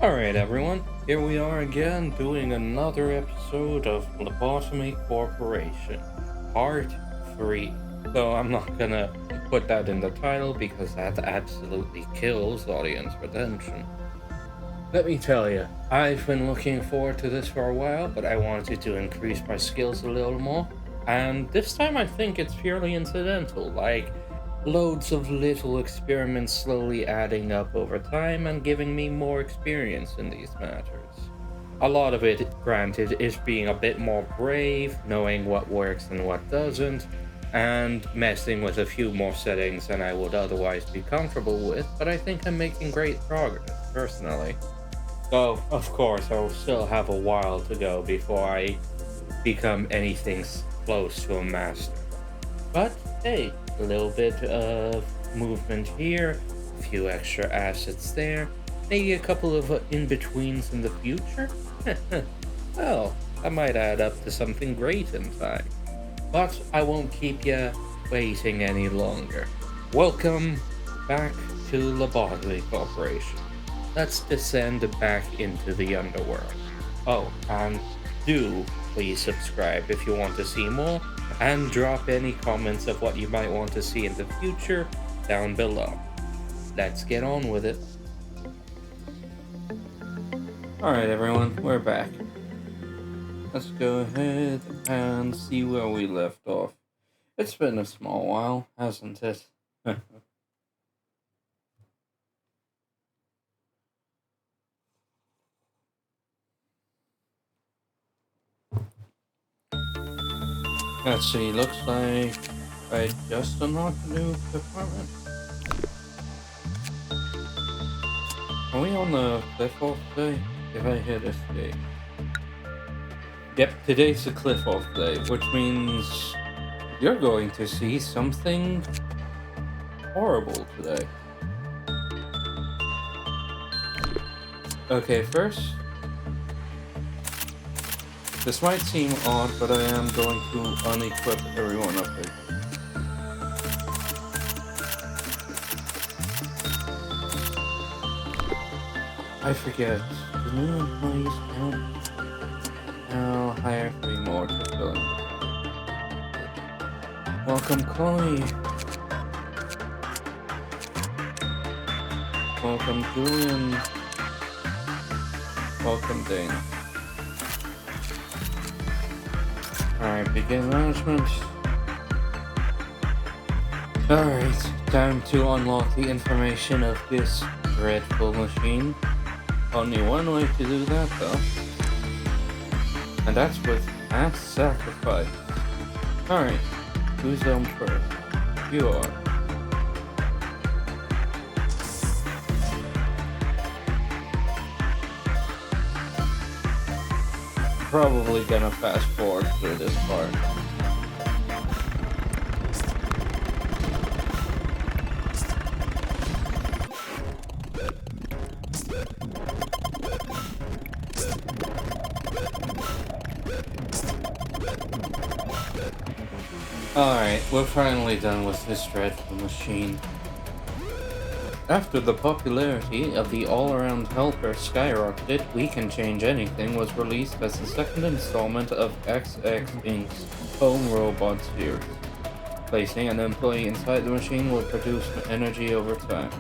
Alright everyone, here we are again doing another episode of Lobotomy Corporation, Part 3. So I'm not gonna put that in the title because that absolutely kills audience retention. Let me tell you, I've been looking forward to this for a while, but I wanted to increase my skills a little more. And this time I think it's purely incidental, like loads of little experiments slowly adding up over time and giving me more experience in these matters. A lot of it, granted, is being a bit more brave, knowing what works and what doesn't, and messing with a few more settings than I would otherwise be comfortable with, but I think I'm making great progress, personally. Though, of course, I'll still have a while to go before I become anything close to a master. But hey, a little bit of movement here, a few extra assets there, maybe a couple of in-betweens in the future? Well, that might add up to something great in time. But I won't keep you waiting any longer. Welcome back to Lobotomy Corporation. Let's descend back into the underworld. Oh, and do please subscribe if you want to see more, and drop any comments of what you might want to see in the future down below. Let's get on with it. Alright everyone, we're back. Let's go ahead and see where we left off. It's been a small while, hasn't it? Let's see, looks like I just unlocked a new department. Are we on the cliff off day? If I hit escape. Yep, today's the cliff off day, which means you're going to see something horrible today. Okay, first, this might seem odd, but I am going to unequip everyone up here. I forget. Do new employees count? I'll hire 3 more to fill in. Welcome, Chloe. Welcome, Julian. Welcome, Dana. Alright, begin management. Alright, time to unlock the information of this dreadful machine. Only one way to do that though. And that's with mass sacrifice. Alright, who's on first? You are. Probably gonna fast forward through this part. Alright, we're finally done with this dreadful machine. After the popularity of the all-around helper skyrocketed, We Can Change Anything was released as the second installment of XX Inc.'s Home Robot series. Placing an employee inside the machine will produce energy over time.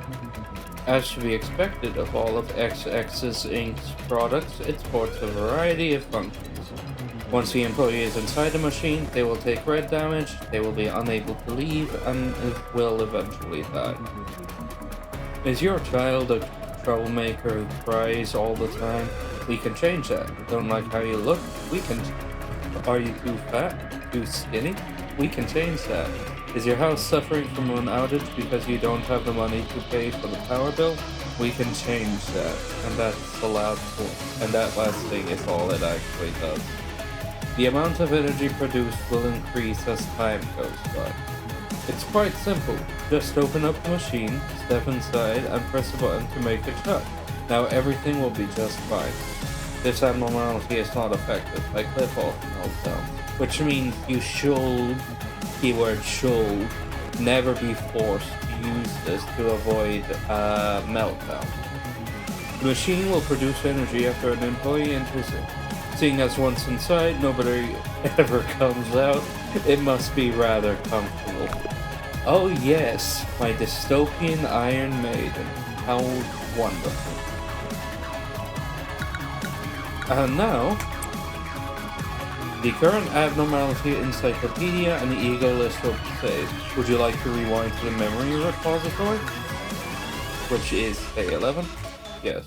As to be expected of all of XX's Inc.'s products, it sports a variety of functions. Once the employee is inside the machine, they will take red damage, they will be unable to leave, and will eventually die. Is your child a troublemaker who cries all the time? We can change that. Don't like how you look? We can... Are you too fat? Too skinny? We can change that. Is your house suffering from an outage because you don't have the money to pay for the power bill? We can change that. And that's the last one. And that last thing is all it actually does. The amount of energy produced will increase as time goes by. It's quite simple. Just open up the machine, step inside, and press a button to make it shut. Now everything will be just fine. This abnormality is not affected by cliff off meltdown, which means you should, keyword should, never be forced to use this to avoid meltdown. The machine will produce energy after an employee enters it. Seeing as once inside, nobody ever comes out, it must be rather comfortable. Oh yes, my dystopian Iron Maiden. How wonderful. And now, the current abnormality encyclopedia and the ego list will say, would you like to rewind to the memory repository? Which is A11? Yes.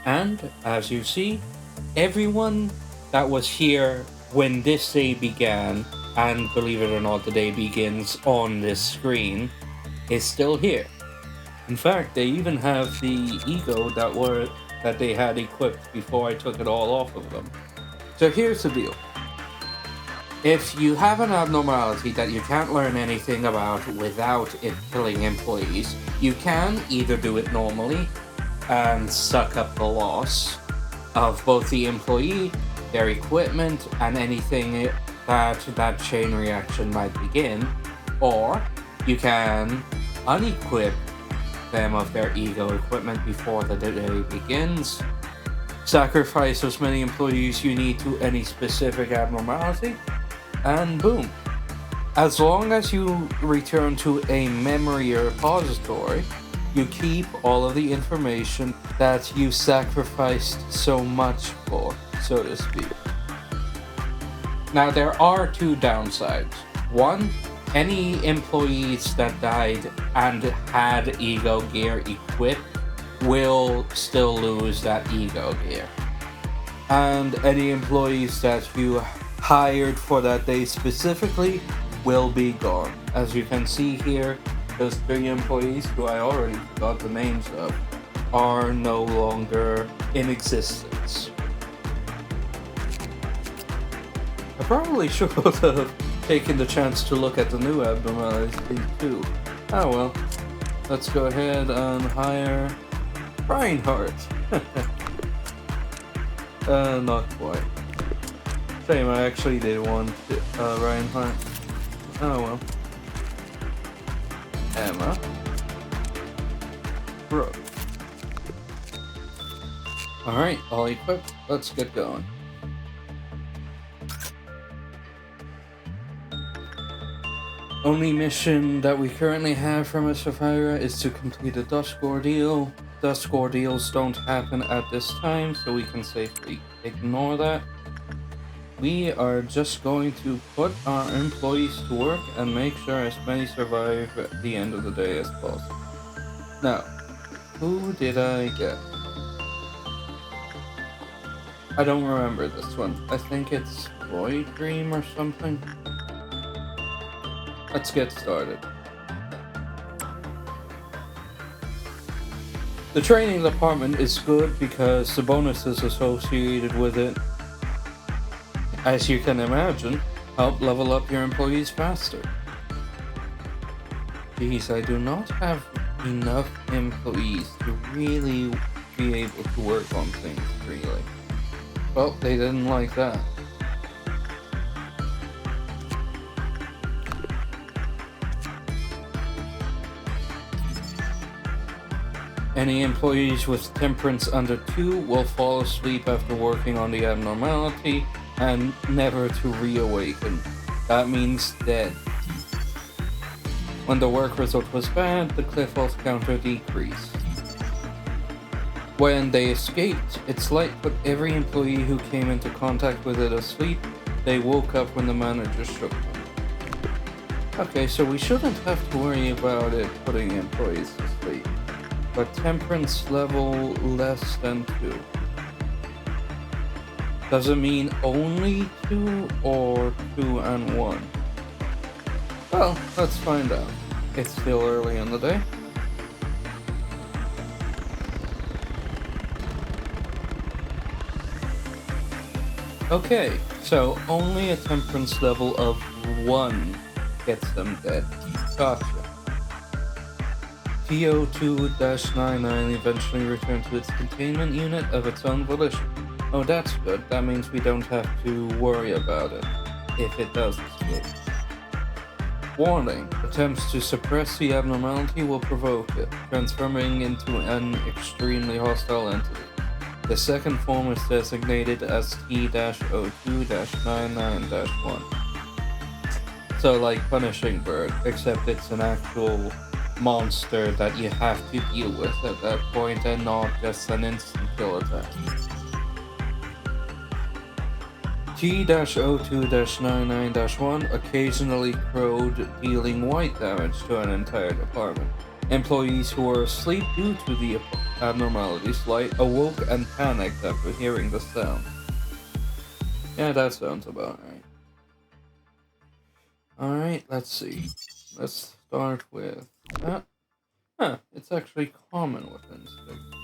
And, as you see, everyone that was here when this day began, and believe it or not, the day begins on this screen, is still here. In fact, they even have the ego that they had equipped before I took it all off of them. So here's the deal. If you have an abnormality that you can't learn anything about without it killing employees, you can either do it normally and suck up the loss of both the employee, their equipment, and anything that chain reaction might begin, or you can unequip them of their ego equipment before the day begins, sacrifice as many employees you need to any specific abnormality, and boom. As long as you return to a memory repository, you keep all of the information that you sacrificed so much for, so to speak. Now, there are two downsides. One, any employees that died and had ego gear equipped will still lose that ego gear. And any employees that you hired for that day specifically will be gone. As you can see here, those 3 employees who I already forgot the names of are no longer in existence. I probably should have taken the chance to look at the new abnormalities too. Oh well. Let's go ahead and hire Reinhardt. Not quite. Shame, I actually did want Reinhardt. Oh well. Emma. Brooke. Alright, all equipped. Let's get going. Only mission that we currently have from a Sapphira is to complete a Dusk Ordeal. Dusk Ordeals don't happen at this time, so we can safely ignore that. We are just going to put our employees to work and make sure as many survive at the end of the day as possible. Now, who did I get? I don't remember this one. I think it's Void Dream or something. Let's get started. The training department is good because the bonuses associated with it, as you can imagine, help level up your employees faster. Geez, I do not have enough employees to really be able to work on things freely. Well, they didn't like that. Any employees with temperance under 2 will fall asleep after working on the abnormality and never to reawaken. That means dead. When the work result was bad, the cliff health counter decreased. When they escaped, its light put every employee who came into contact with it asleep. They woke up when the manager shook them. Okay, so we shouldn't have to worry about it putting employees to sleep. But temperance level less than 2. Does it mean only 2 or 2 and 1? Well, let's find out. It's still early in the day. Okay, so only a temperance level of 1 gets them dead. Gotcha. TO2-99 eventually returned to its containment unit of its own volition. Oh, that's good. That means we don't have to worry about it if it does escape. Warning: attempts to suppress the abnormality will provoke it, transforming into an extremely hostile entity. The second form is designated as T-02-99-1. So like Punishing Bird, except it's an actual monster that you have to deal with at that point and not just an instant kill attack. T-02-99-1 occasionally crowed, dealing white damage to an entire department. Employees who were asleep due to the abnormality's light awoke and panicked after hearing the sound. Yeah, that sounds about right. Alright, let's see. Let's start with that. Huh, it's actually common with instinct.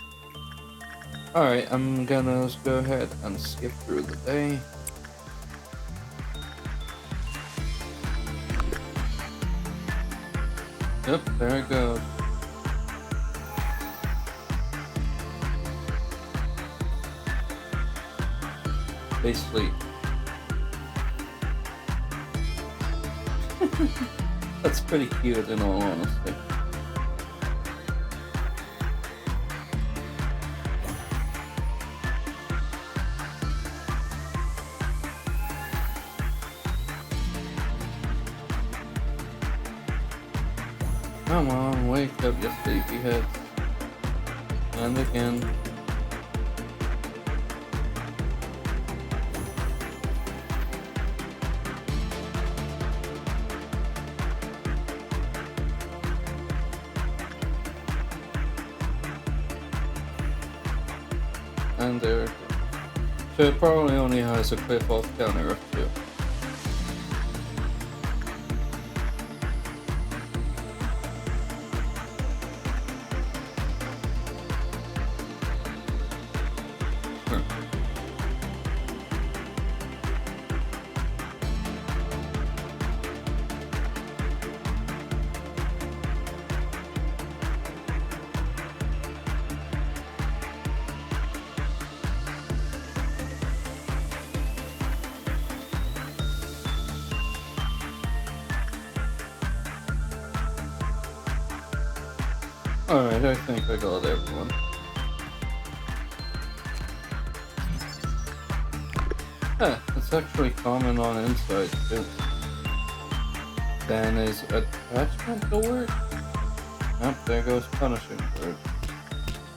Alright, I'm gonna go ahead and skip through the day. Yep, there it goes. They sleep. That's pretty cute in all honesty. Come on, wake up, you sleepyhead. And again. And there. So it probably only has a clip off counter of 2. Alright, I think I got everyone. It's actually common on Inside too. Then is attachment the word? Yep, there goes Punishing Bird.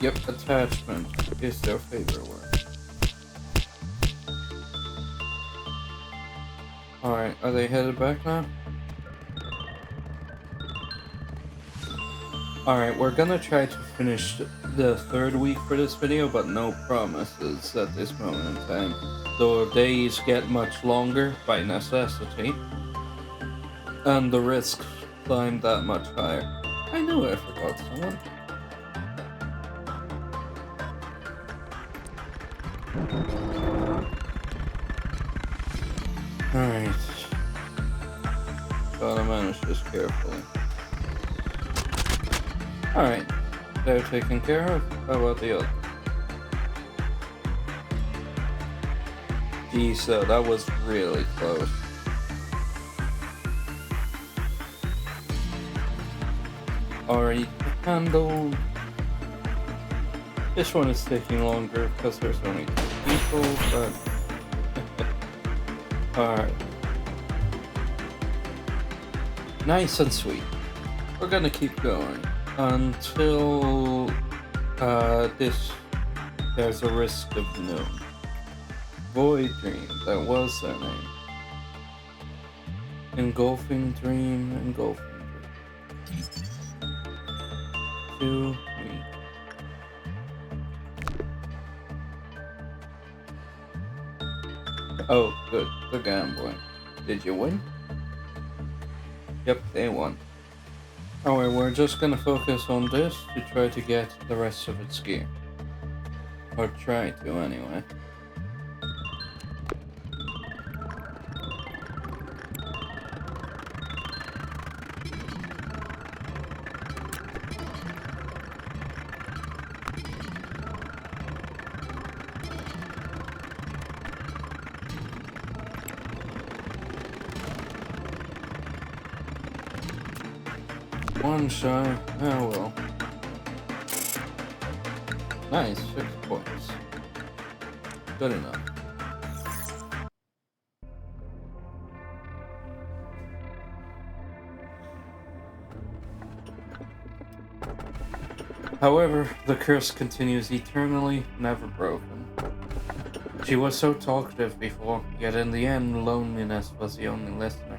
Yep, attachment is their favorite word. Alright, are they headed back now? Alright, we're gonna try to finish the 3rd week for this video, but no promises at this moment in time. The days get much longer by necessity, and the risks climb that much higher. I knew I forgot someone. Alright. Gotta manage this carefully. Alright, they're taken care of. How about the other? Geez, so that was really close. Already handled. This one is taking longer because there's only 2 people, but... Alright. Nice and sweet. We're gonna keep going until there's a risk of noon. Void Dream, that was their name. Engulfing Dream, Engulfing Dream. 2 weeks. Oh, good. The gambling. Did you win? Yep, they won. Alright, we're just gonna focus on this to try to get the rest of its gear. Or try to, anyway. One shy. Oh well. Nice, 6 points. Good enough. However, the curse continues eternally, never broken. She was so talkative before, yet in the end, loneliness was the only listener.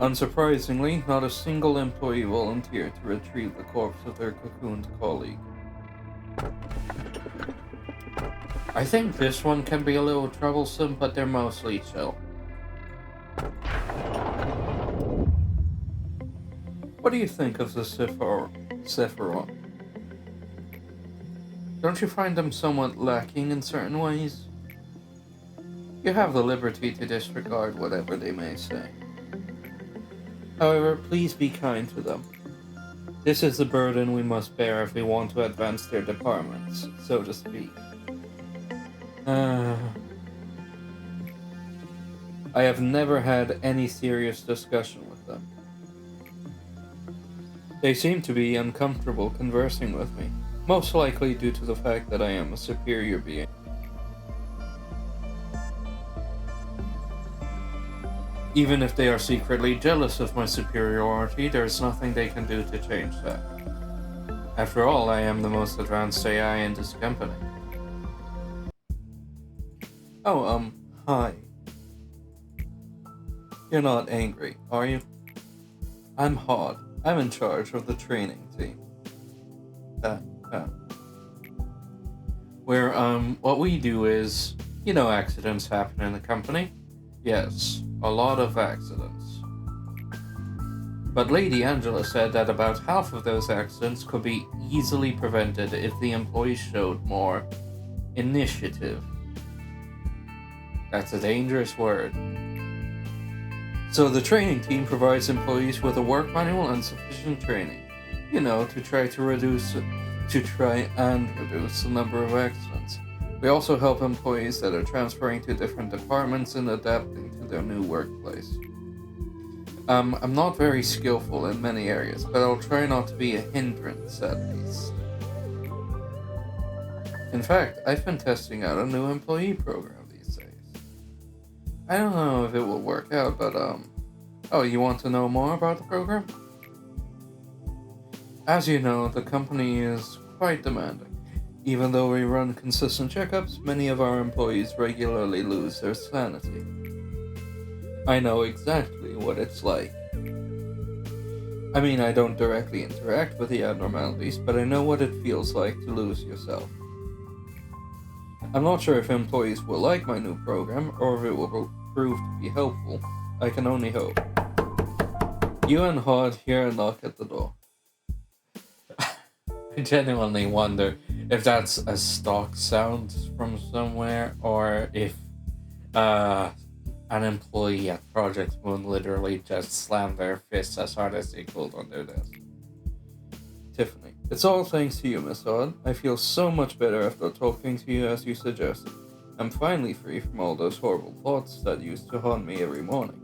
Unsurprisingly, not a single employee volunteered to retrieve the corpse of their cocooned colleague. I think this one can be a little troublesome, but they're mostly chill. What do you think of the Sephiroth? Don't you find them somewhat lacking in certain ways? You have the liberty to disregard whatever they may say. However, please be kind to them. This is the burden we must bear if we want to advance their departments, so to speak. I have never had any serious discussion with them. They seem to be uncomfortable conversing with me, most likely due to the fact that I am a superior being. Even if they are secretly jealous of my superiority, there is nothing they can do to change that. After all, I am the most advanced AI in this company. Oh, hi. You're not angry, are you? I'm Hod. I'm in charge of the training team. What we do is, accidents happen in the company. Yes, a lot of accidents. But Lady Angela said that about half of those accidents could be easily prevented if the employees showed more initiative. That's a dangerous word. So the training team provides employees with a work manual and sufficient training, to try and reduce the number of accidents. We also help employees that are transferring to different departments and adapting to their new workplace. I'm not very skillful in many areas, but I'll try not to be a hindrance at least. In fact, I've been testing out a new employee program these days. I don't know if it will work out, but oh, you want to know more about the program? As you know, the company is quite demanding. Even though we run consistent checkups, many of our employees regularly lose their sanity. I know exactly what it's like. I mean, I don't directly interact with the abnormalities, but I know what it feels like to lose yourself. I'm not sure if employees will like my new program, or if it will prove to be helpful. I can only hope. You and Hod hear a knock at the door. I genuinely wonder if that's a stock sound from somewhere, or if an employee at Project Moon literally just slammed their fists as hard as they could on their desk. Tiffany, it's all thanks to you, Miss Odd. I feel so much better after talking to you as you suggested. I'm finally free from all those horrible thoughts that used to haunt me every morning.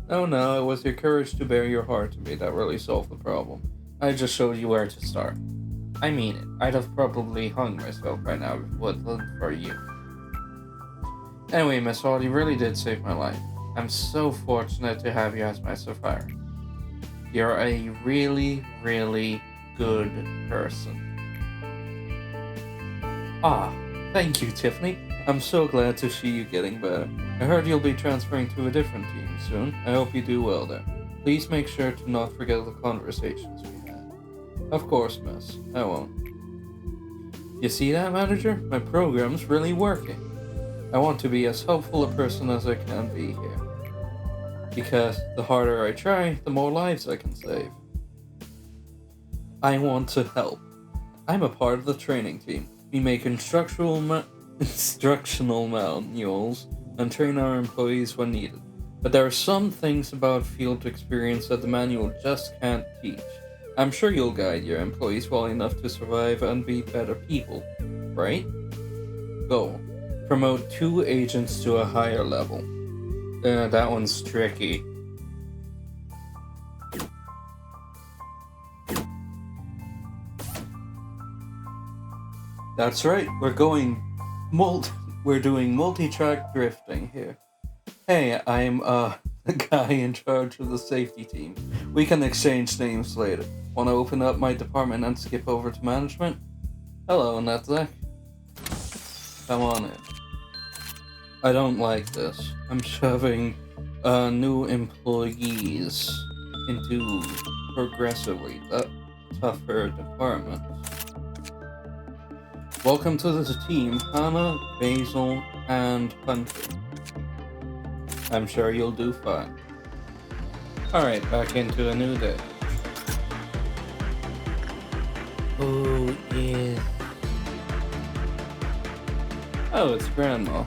No, it was your courage to bare your heart to me that really solved the problem. I just showed you where to start. I mean it. I'd have probably hung myself by now if it wasn't for you. Anyway, Miss Hall, you really did save my life. I'm so fortunate to have you as my supplier. You're a really, really good person. Thank you, Tiffany. I'm so glad to see you getting better. I heard you'll be transferring to a different team soon. I hope you do well there. Please make sure to not forget the conversations we had. Of course, miss. I won't. You see that, manager? My program's really working. I want to be as helpful a person as I can be here. Because the harder I try, the more lives I can save. I want to help. I'm a part of the training team. We make instructional manuals and train our employees when needed. But there are some things about field experience that the manual just can't teach. I'm sure you'll guide your employees well enough to survive and be better people, right? Goal: promote 2 agents to a higher level. That one's tricky. That's right, we're doing multi-track drifting here. Hey, I'm the guy in charge of the safety team. We can exchange names later. Wanna open up my department and skip over to management? Hello, Netzek. Come on in. I don't like this. I'm shoving new employees into progressively tougher departments. Welcome to the team, Hannah, Basil, and Hunter. I'm sure you'll do fine. Alright, back into a new day. Who is... Oh, it's Grandma.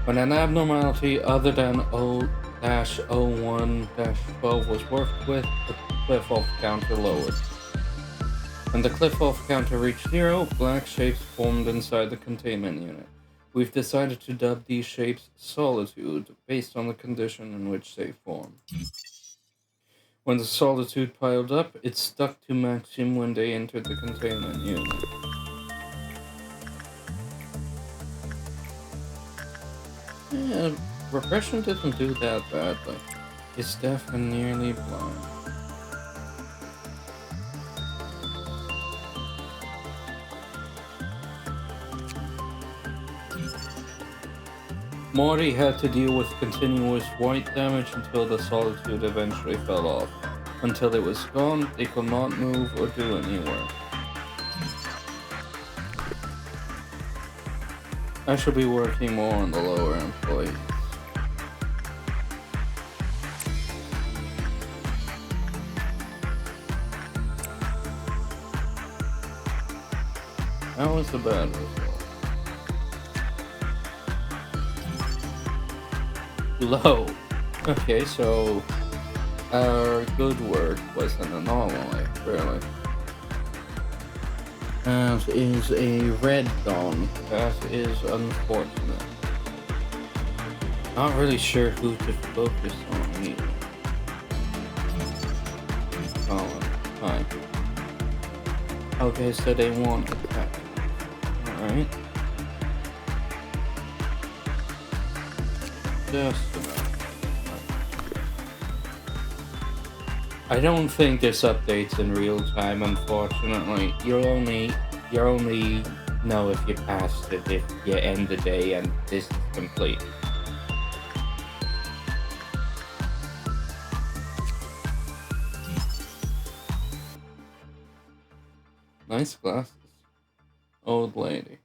When an abnormality other than O-01-12 was worked with, the cliff-off counter lowered. When the cliff-off counter reached 0, black shapes formed inside the containment unit. We've decided to dub these shapes Solitude, based on the condition in which they form. When the Solitude piled up, it stuck to Maxim when they entered the containment unit. Yeah, repression didn't do that badly. He's deaf and nearly blind. Morty had to deal with continuous white damage until the Solitude eventually fell off. Until it was gone, they could not move or do any work. I should be working more on the lower employees. That was a bad result. Low. Okay, so our good work was an anomaly, really. That is a red dawn. That is unfortunate. Not really sure who to focus on either. Colin. Hi. Okay, so they want attack. Alright. Just about. I don't think this updates in real time, unfortunately. You'll only know if you passed it if you end the day and this is complete. Nice glasses. Old lady.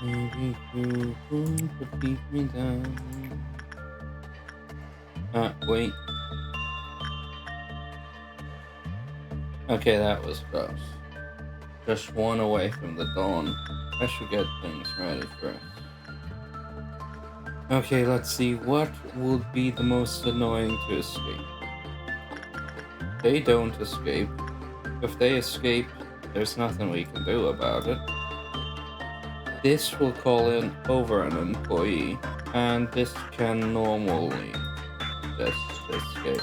Maybe you could beat me down. Wait. Okay, that was close. Just one away from the dawn. I should get things ready first. Okay, let's see. What would be the most annoying to escape? They don't escape. If they escape, there's nothing we can do about it. This will call in over an employee, and this can normally just escape.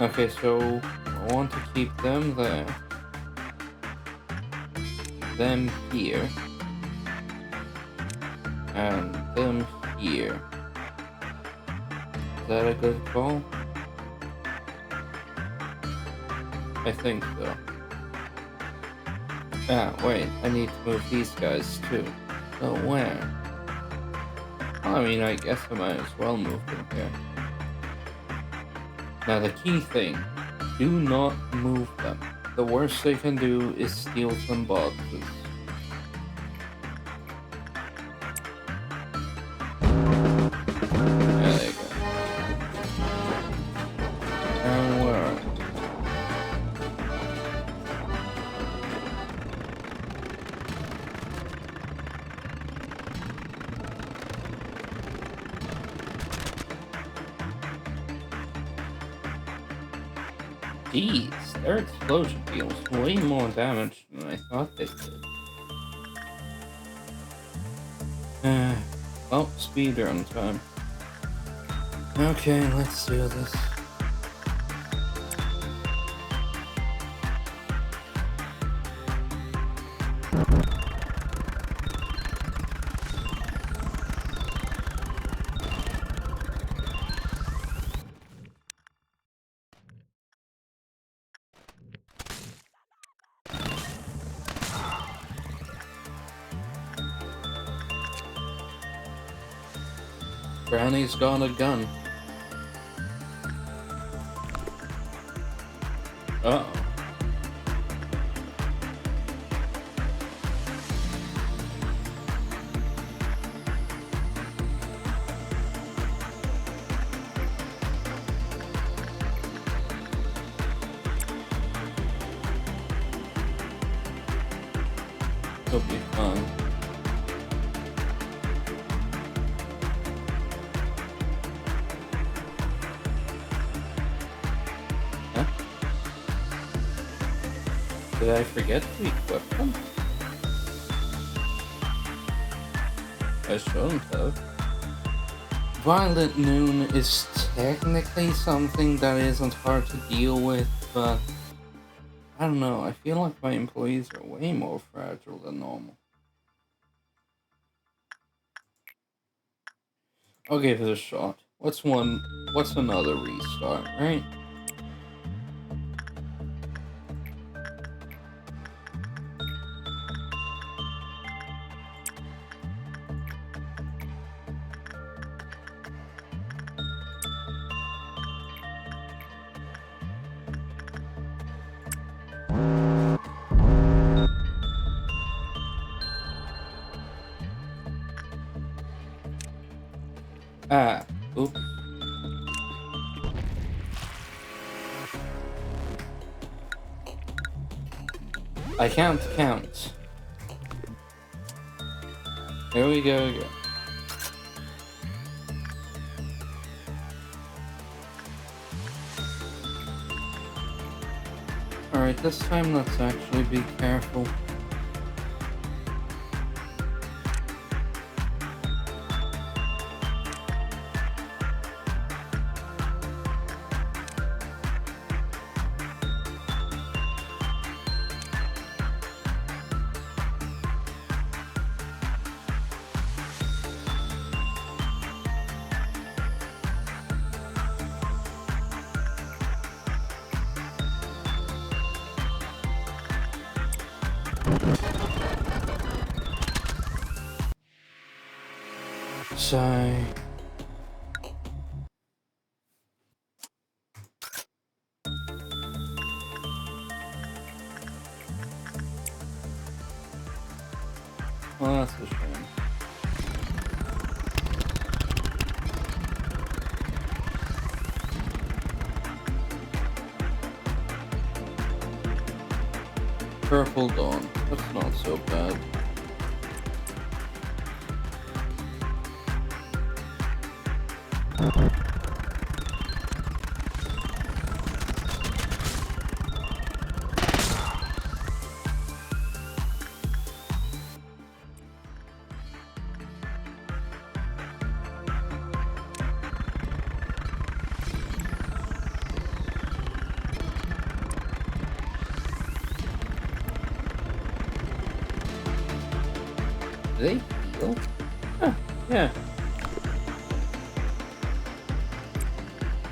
Okay, so I want to keep them there, them here, and them here. Is that a good call? I think so. Ah, wait, I need to move these guys too. So where? I mean, I guess I might as well move them here. Now the key thing, do not move them. The worst they can do is steal some boxes. There they go. And where are they? Jeez, their explosion deals way more damage than I thought they did. Well, speedrun time. Okay, let's do this. Granny's got a gun. Uh-oh. It'll be fun. Huh? Did I forget to equip them? I shouldn't have. Violet Noon is technically something that isn't hard to deal with, but I don't know, I feel like my employees are way more fragile than normal. I'll give it a shot. What's another restart, right? Ah, oops. I can't count. Here we go again. Alright, this time let's actually be careful. Sigh. Well, that's a shame. Purple Dawn. That's not so bad. Do they heal? Huh, yeah.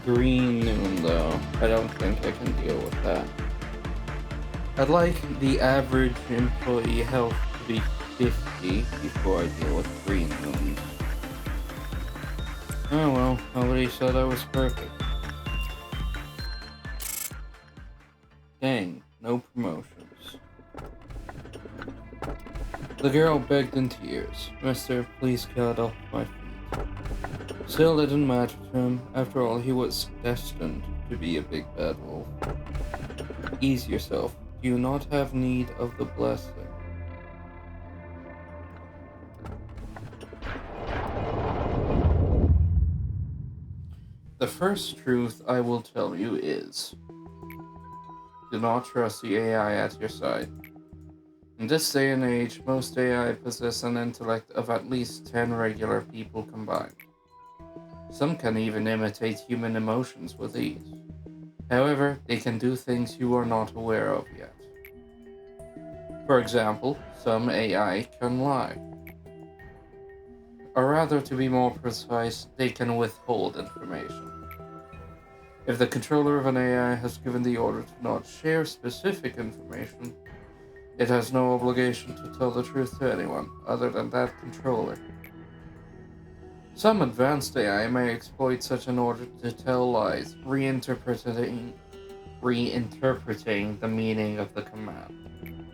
Green Noon, though. I don't think I can deal with that. I'd like the average employee health to be 50 before I deal with Green Noon. Oh well, nobody said I was perfect. Dang, no promotions. The girl begged in tears. Mister, please get off my feet. Still didn't matter to him. After all, he was destined to be a big bad wolf. Ease yourself. Do you not have need of the blessing? The first truth I will tell you is, do not trust the AI at your side. In this day and age, most AI possess an intellect of at least 10 regular people combined. Some can even imitate human emotions with ease. However, they can do things you are not aware of yet. For example, some AI can lie. Or rather, to be more precise, they can withhold information. If the controller of an AI has given the order to not share specific information, it has no obligation to tell the truth to anyone other than that controller. Some advanced AI may exploit such an order to tell lies, reinterpreting the meaning of the command.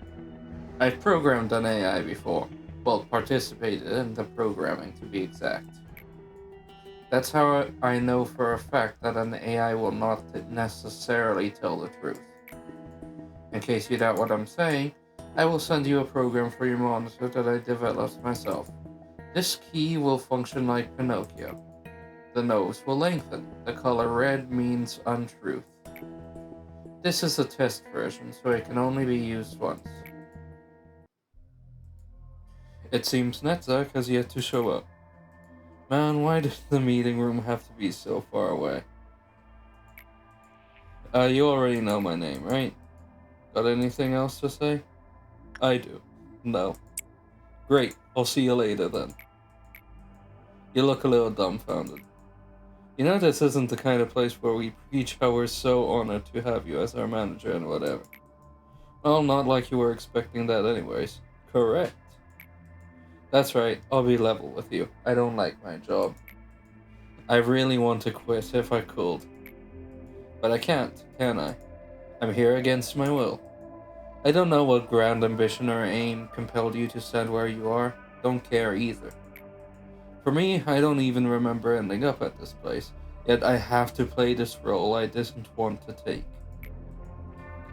I've programmed an AI before, well, participated in the programming to be exact. That's how I know for a fact that an AI will not necessarily tell the truth. In case you doubt what I'm saying, I will send you a program for your monitor that I developed myself. This key will function like Pinocchio. The nose will lengthen. The color red means untruth. This is a test version, so it can only be used once. It seems Netzach has yet to show up. Man, why did the meeting room have to be so far away? You already know my name, right? Got anything else to say? I do. No. Great, I'll see you later then. You look a little dumbfounded. You know this isn't the kind of place where we preach how we're so honored to have you as our manager and whatever. Well, not like you were expecting that anyways. Correct. That's right, I'll be level with you. I don't like my job. I really want to quit if I could. But I can't, can I? I'm here against my will. I don't know what grand ambition or aim compelled you to stand where you are. Don't care either. For me, I don't even remember ending up at this place, yet I have to play this role I didn't want to take.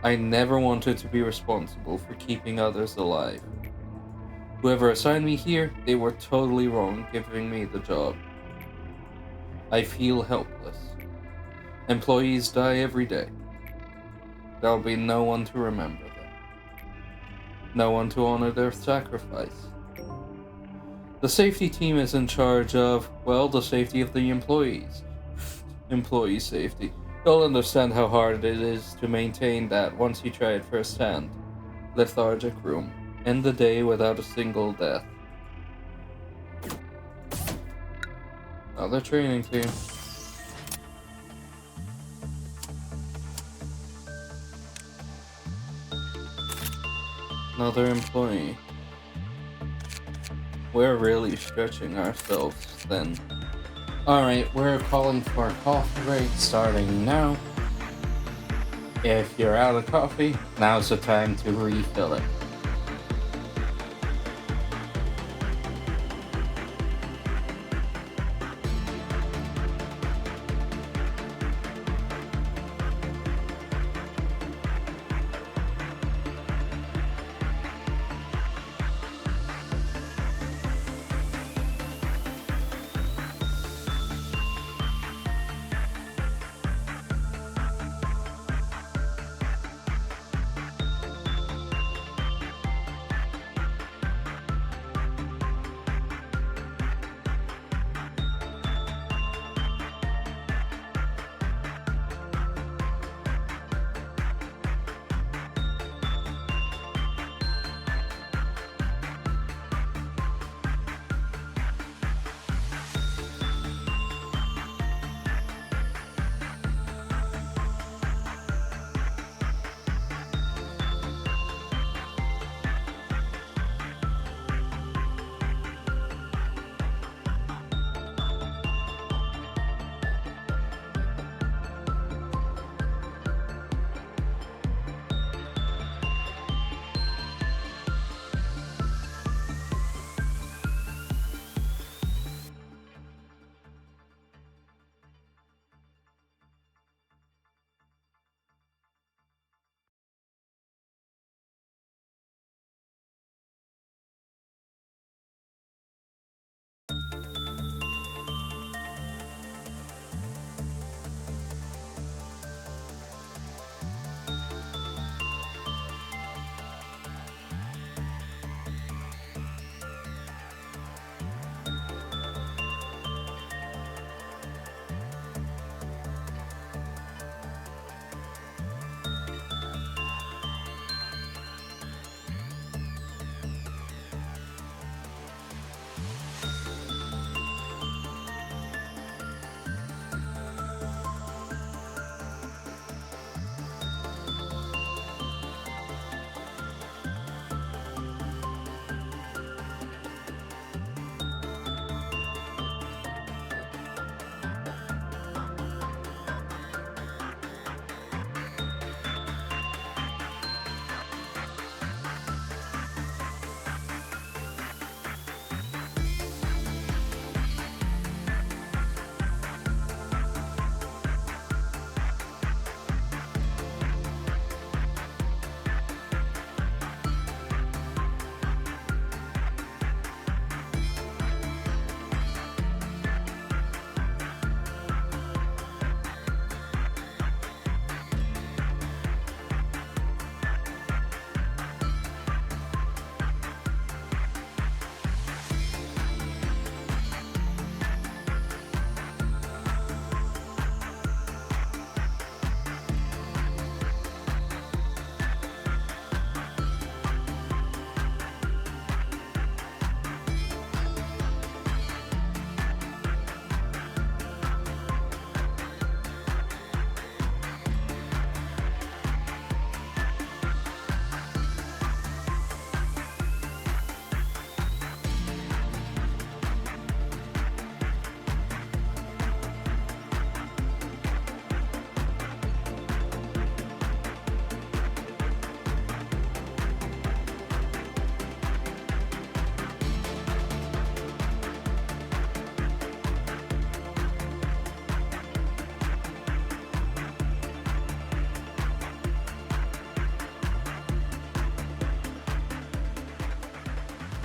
I never wanted to be responsible for keeping others alive. Whoever assigned me here, they were totally wrong giving me the job. I feel helpless. Employees die every day. There'll be no one to remember them. No one to honor their sacrifice. The safety team is in charge of, well, the safety of the employees. Employee safety. You'll understand how hard it is to maintain that once you try it firsthand. Lethargic room. End the day without a single death. Another training team. Another employee. We're really stretching ourselves then. Alright, we're calling for a coffee break starting now. If you're out of coffee, now's the time to refill it.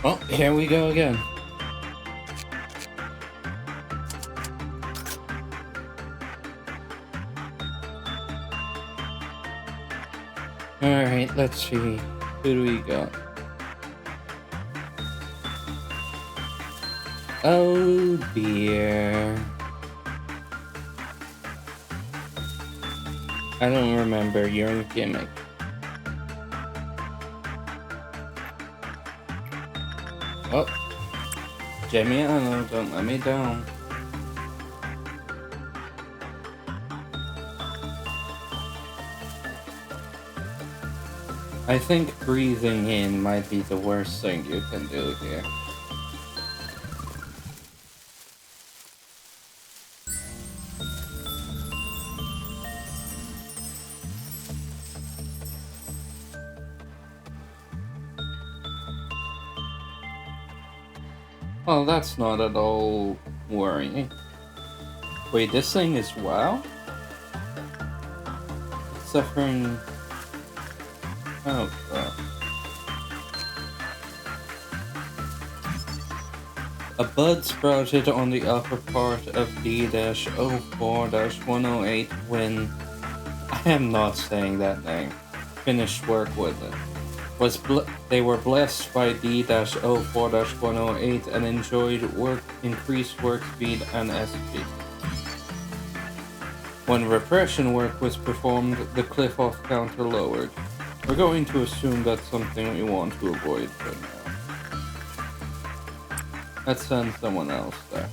Oh, here we go again. Alright, let's see. Who do we got? Oh dear. I don't remember your gimmick. Oh, Gemiano, don't let me down. I think breathing in might be the worst thing you can do here. Well, that's not at all worrying. Wait, this thing is WAW? Suffering... Oh, God. A bud sprouted on the upper part of D-04-108 when... I am not saying that name. Finished work with it. They were blessed by D-04-108 and enjoyed increased work speed and SP. When repression work was performed, the cliff-off counter lowered. We're going to assume that's something we want to avoid for now. Let's send someone else there.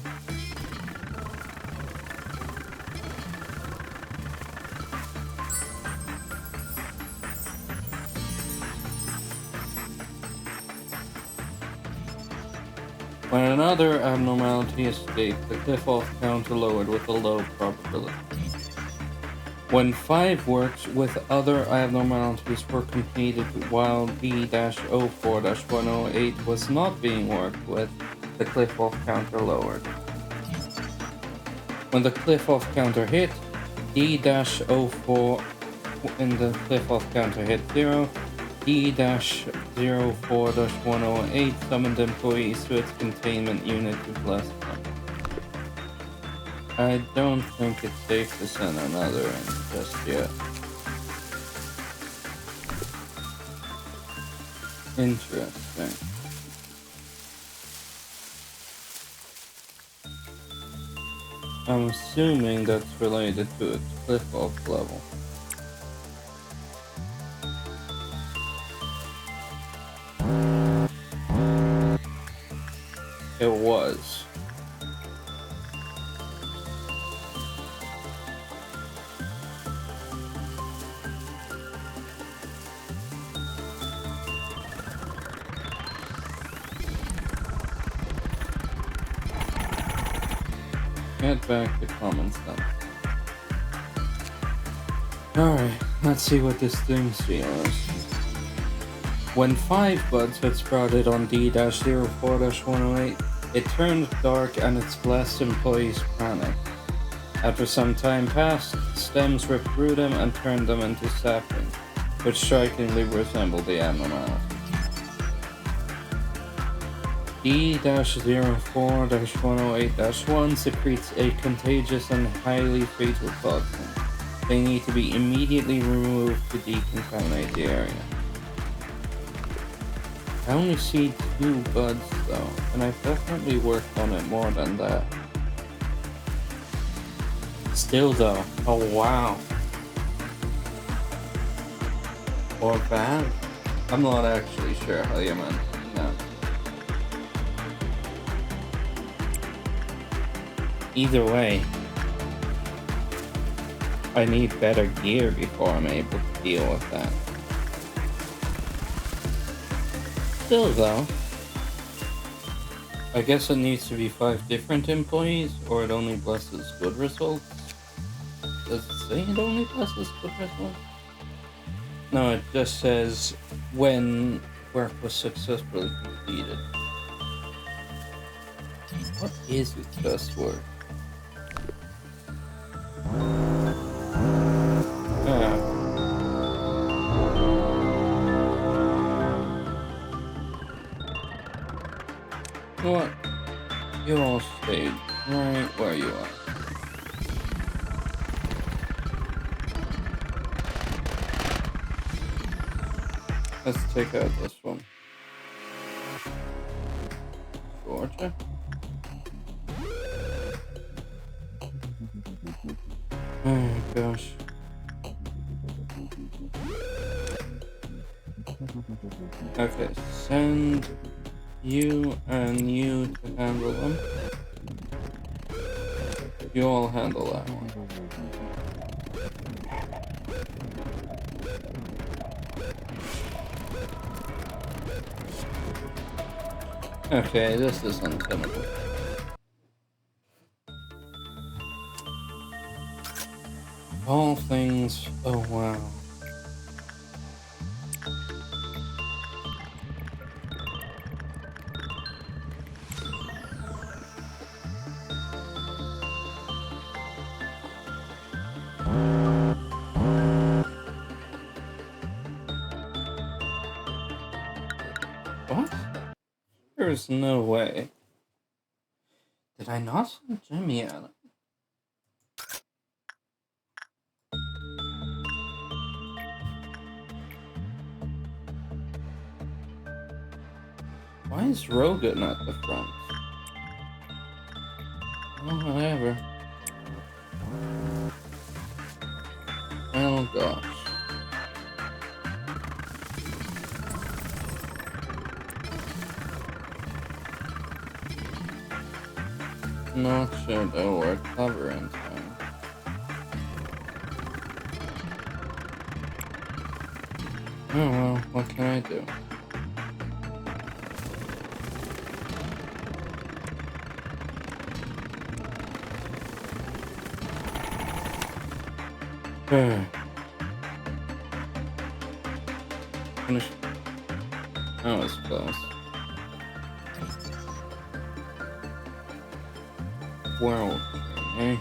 When another abnormality escaped, the cliff-off counter lowered with a low probability. When 5 works with other abnormalities were completed while D-04-108 was not being worked with, the cliff-off counter lowered. When the cliff-off counter hit, D-04 and the cliff-off counter hit 0, D-04-108 summoned employees to its containment unit to bless them. I don't think it's safe to send another in just yet. Interesting. I'm assuming that's related to its cliff-off level. It was. Get back to common sense. Alright, let's see what this thing's deal is. When 5 buds had sprouted on D-04-108, it turned dark and its blessed employees panicked. After some time passed, stems ripped through them and turned them into saplings, which strikingly resembled the abnormality. D-04-108-1 secretes a contagious and highly fatal toxin. They need to be immediately removed to decontaminate the area. I only see 2 buds though, and I've definitely worked on it more than that. Still though, oh wow. Or bad? I'm not actually sure how you meant that. Either way, I need better gear before I'm able to deal with that. Still though, I guess it needs to be 5 different employees, or it only blesses good results? Does it say it only blesses good results? No, it just says when work was successfully completed. What is its best word? What? You all stayed right where you are. Let's take out this one. Georgia? Oh gosh. Okay, send you and you to handle them. You all handle that one. Okay, this is untenable. All things. Oh wow. What? There's no way. Did I not send Jimmy at it? Why is Rogan at the front? Oh, whatever. Oh gosh. Not sure they'll work clever in time. Oh well, what can I do? Finish. That was close. Well, okay.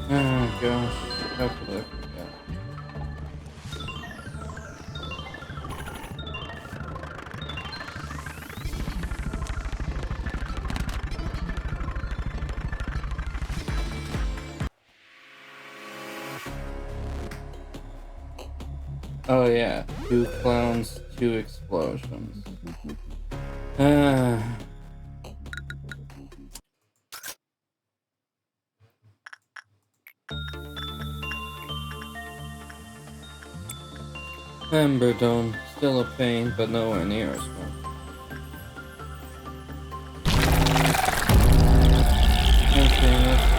Oh gosh, how could I forget? Oh yeah, 2 clowns, 2 explosions. Emberdome, still a pain, but nowhere near as much. Okay, let's see.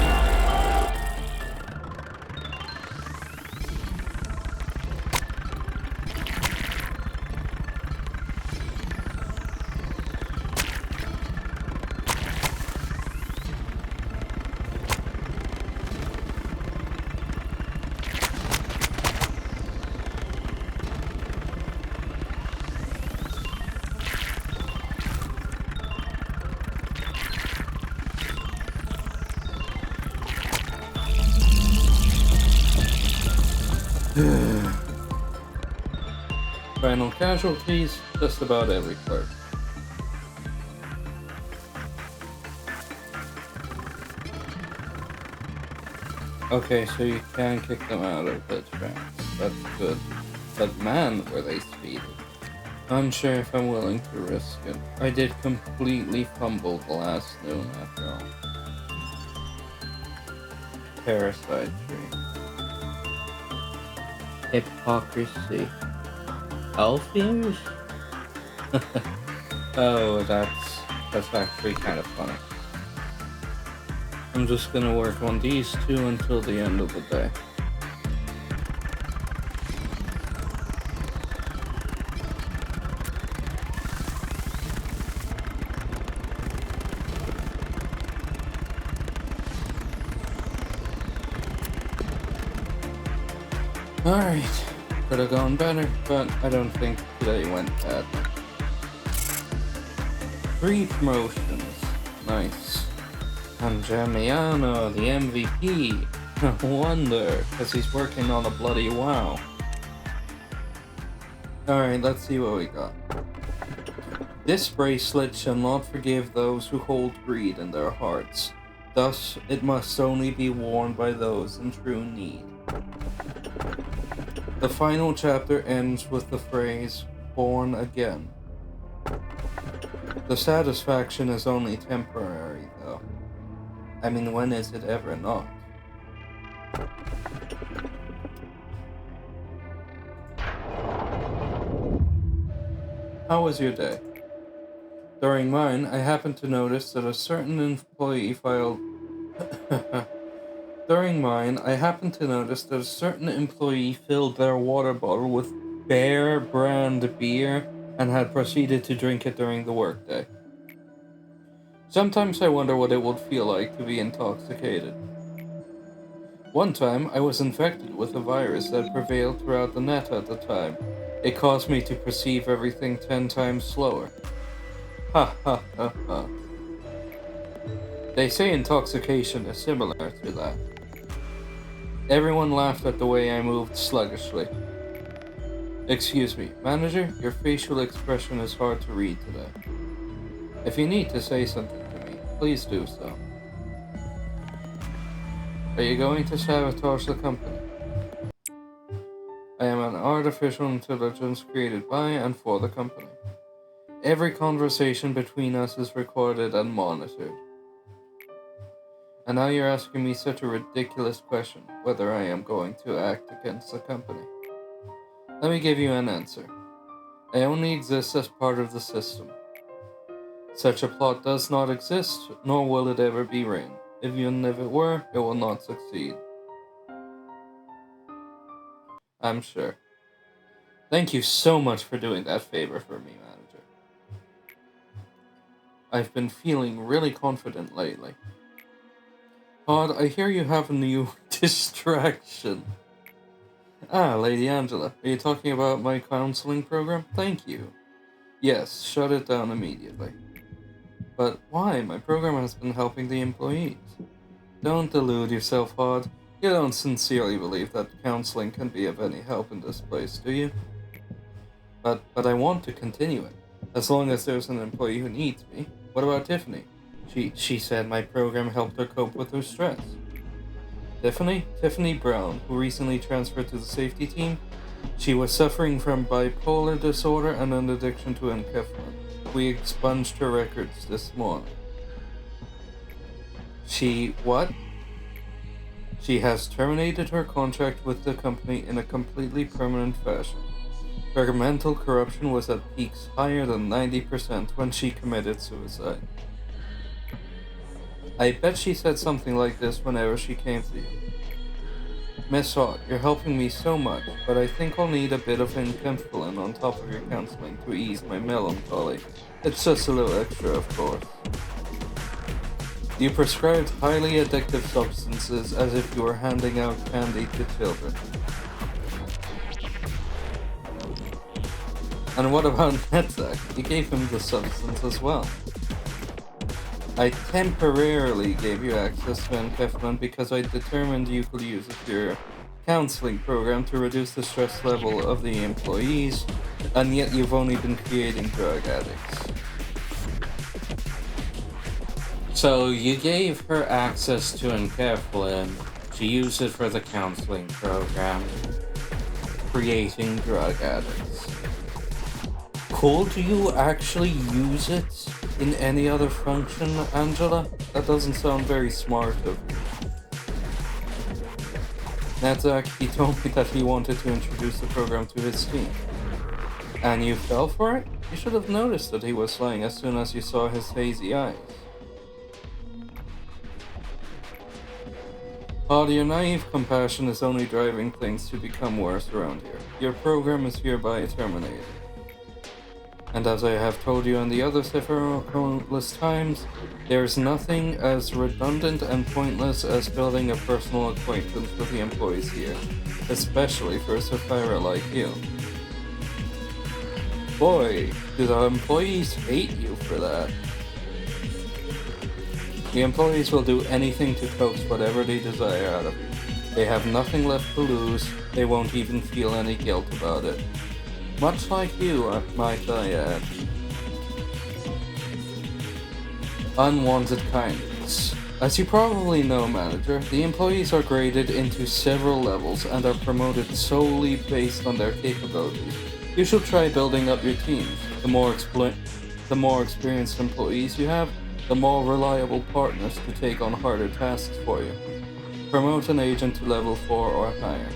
Final casualties, just about every clerk. Okay, so you can kick them out of the trance. That's good. But man, were they speedy. Unsure if I'm willing to risk it. I did completely fumble the last noon after all. Parasite tree. Hypocrisy. Elfish? Oh, that's actually kind of funny. I'm just gonna work on these 2 until the end of the day. Alright, could have gone better, but I don't think today went bad. 3 promotions. Nice. And Gemiano, the MVP. No wonder, because he's working on a bloody WAW. Alright, let's see what we got. This bracelet shall not forgive those who hold greed in their hearts. Thus, it must only be worn by those in true need. The final chapter ends with the phrase, born again. The satisfaction is only temporary, though. I mean, when is it ever not? How was your day? During mine, I happened to notice that a certain employee filed... During mine, I happened to notice that a certain employee filled their water bottle with Bear brand beer and had proceeded to drink it during the workday. Sometimes I wonder what it would feel like to be intoxicated. One time, I was infected with a virus that prevailed throughout the net at the time. It caused me to perceive everything 10 times slower. Ha ha ha ha. They say intoxication is similar to that. Everyone laughed at the way I moved sluggishly. Excuse me, manager, your facial expression is hard to read today. If you need to say something to me, please do so. Are you going to sabotage the company? I am an artificial intelligence created by and for the company. Every conversation between us is recorded and monitored. And now you're asking me such a ridiculous question, whether I am going to act against the company. Let me give you an answer. I only exist as part of the system. Such a plot does not exist, nor will it ever be ran. Even if it were, it will not succeed. I'm sure. Thank you so much for doing that favor for me, manager. I've been feeling really confident lately. Todd, I hear you have a new distraction. Ah, Lady Angela, are you talking about my counseling program? Thank you. Yes, shut it down immediately. But why? My program has been helping the employees. Don't delude yourself, Todd. You don't sincerely believe that counseling can be of any help in this place, do you? But I want to continue it, as long as there's an employee who needs me. What about Tiffany? She said my program helped her cope with her stress. Tiffany? Tiffany Brown, who recently transferred to the safety team. She was suffering from bipolar disorder and an addiction to enkephalin. We expunged her records this morning. What? She has terminated her contract with the company in a completely permanent fashion. Her mental corruption was at peaks higher than 90% when she committed suicide. I bet she said something like this whenever she came to you. Miss Hart, you're helping me so much, but I think I'll need a bit of enkephalin on top of your counseling to ease my melancholy. It's just a little extra, of course. You prescribed highly addictive substances as if you were handing out candy to children. And what about Netzak? You gave him the substance as well. I temporarily gave you access to enkephalin because I determined you could use it for your counseling program to reduce the stress level of the employees, and yet you've only been creating drug addicts. So you gave her access to enkephalin to use it for the counseling program, creating drug addicts. Could you actually use it in any other function, Angela? That doesn't sound very smart of you. Netzak, he told me that he wanted to introduce the program to his team. And you fell for it? You should have noticed that he was lying as soon as you saw his hazy eyes. Todd, your naive compassion is only driving things to become worse around here. Your program is hereby terminated. And as I have told you on the other several countless times, there is nothing as redundant and pointless as building a personal acquaintance with the employees here, especially for a Sapphira like you. Boy, do the employees hate you for that. The employees will do anything to coax whatever they desire out of you. They have nothing left to lose, they won't even feel any guilt about it. Much like you, might I add. Unwanted kindness. As you probably know, Manager, the employees are graded into several levels and are promoted solely based on their capabilities. You should try building up your teams. The more experienced employees you have, the more reliable partners to take on harder tasks for you. Promote an agent to level 4 or higher.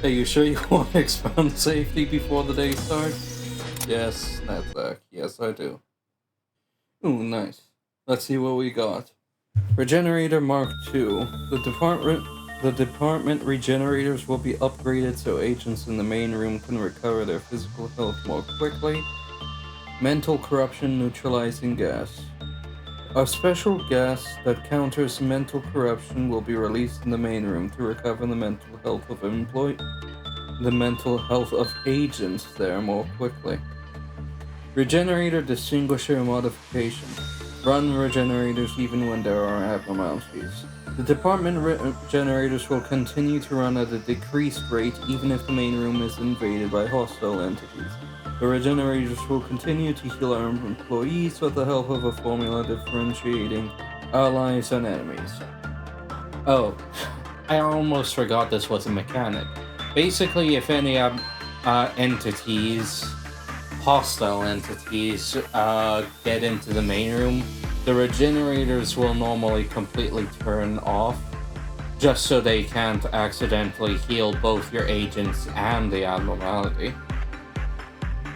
Are you sure you want to expand safety before the day starts? Yes, Snapback. Yes, I do. Ooh, nice. Let's see what we got. Regenerator Mark II. The department regenerators will be upgraded so agents in the main room can recover their physical health more quickly. Mental corruption neutralizing gas. A special gas that counters mental corruption will be released in the main room to recover the mental health of agents there more quickly. Regenerator Distinguisher Modification. Run regenerators even when there are abnormalities. The department regenerators will continue to run at a decreased rate even if the main room is invaded by hostile entities. The regenerators will continue to heal our employees with the help of a formula differentiating allies and enemies. Oh, I almost forgot this was a mechanic. Basically, if any hostile entities, get into the main room, the regenerators will normally completely turn off, just so they can't accidentally heal both your agents and the abnormality.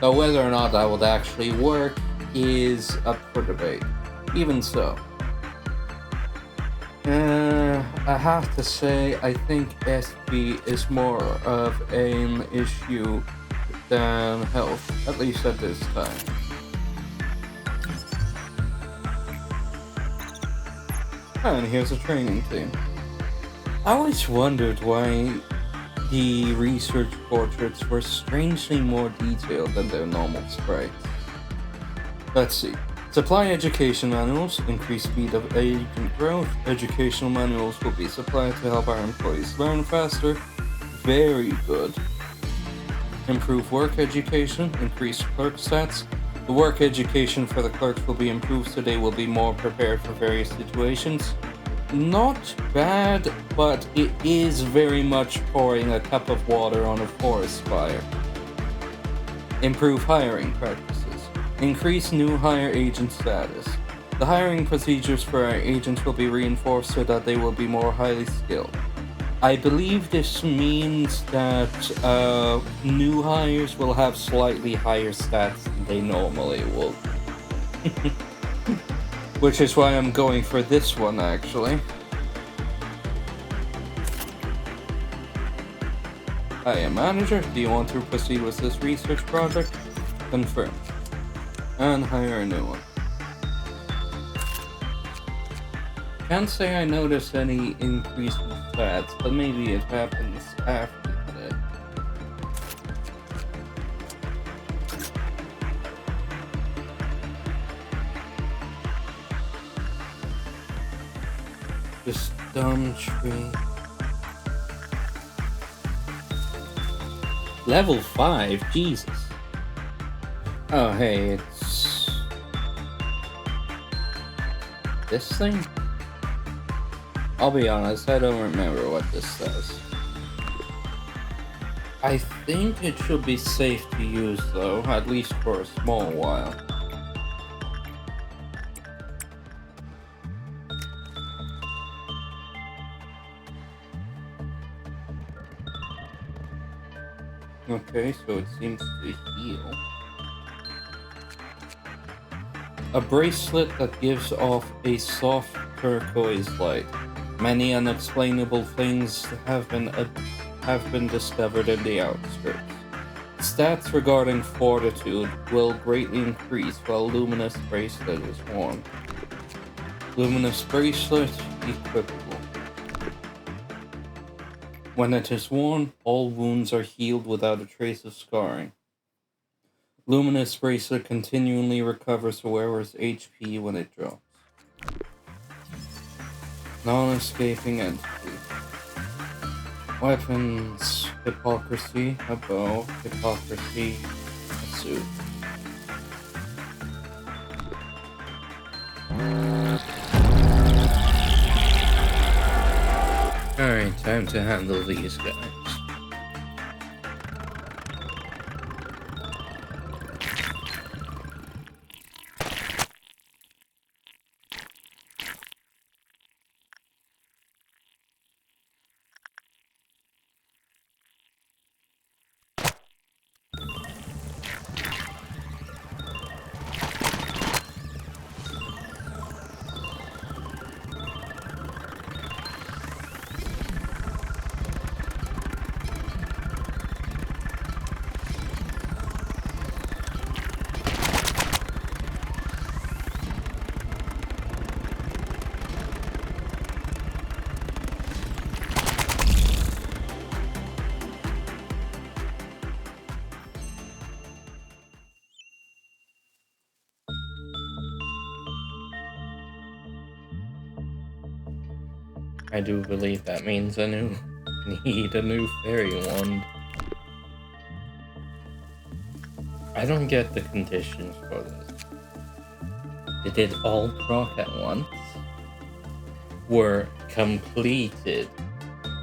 Though whether or not that would actually work is up for debate. Even so. I have to say, I think SP is more of an issue than health, at least at this time. And here's a training team. I always wondered why the research portraits were strangely more detailed than their normal sprites. Let's see. Supply education manuals, increase speed of agent growth. Educational manuals will be supplied to help our employees learn faster. Very good. Improve work education, increase clerk stats. The work education for the clerks will be improved so they will be more prepared for various situations. Not bad, but it is very much pouring a cup of water on a forest fire. Improve hiring practices. Increase new hire agent status. The hiring procedures for our agents will be reinforced so that they will be more highly skilled. I believe this means that new hires will have slightly higher stats than they normally will. Which is why I'm going for this one, actually. I am manager. Do you want to proceed with this research project? Confirm. And hire a new one. Can't say I noticed any increase in stats, but maybe it happens after today. This dumb tree. Level 5? Jesus. Oh, hey, it's this thing? I'll be honest, I don't remember what this says. I think it should be safe to use, though, at least for a small while. Okay, so it seems to heal. A bracelet that gives off a soft turquoise light. Many unexplainable things have been discovered in the outskirts. Stats regarding fortitude will greatly increase while Luminous Bracelet is worn. Luminous Bracelet equipable. When it is worn, all wounds are healed without a trace of scarring. Luminous bracelet continually recovers the wearer's HP when it drops. Non-escaping entity. Weapons. Hypocrisy. A bow. Hypocrisy. A suit. Alright, time to handle these guys. I do believe that means I need a new fairy wand. I don't get the conditions for this. Did it all proc at once? Were completed.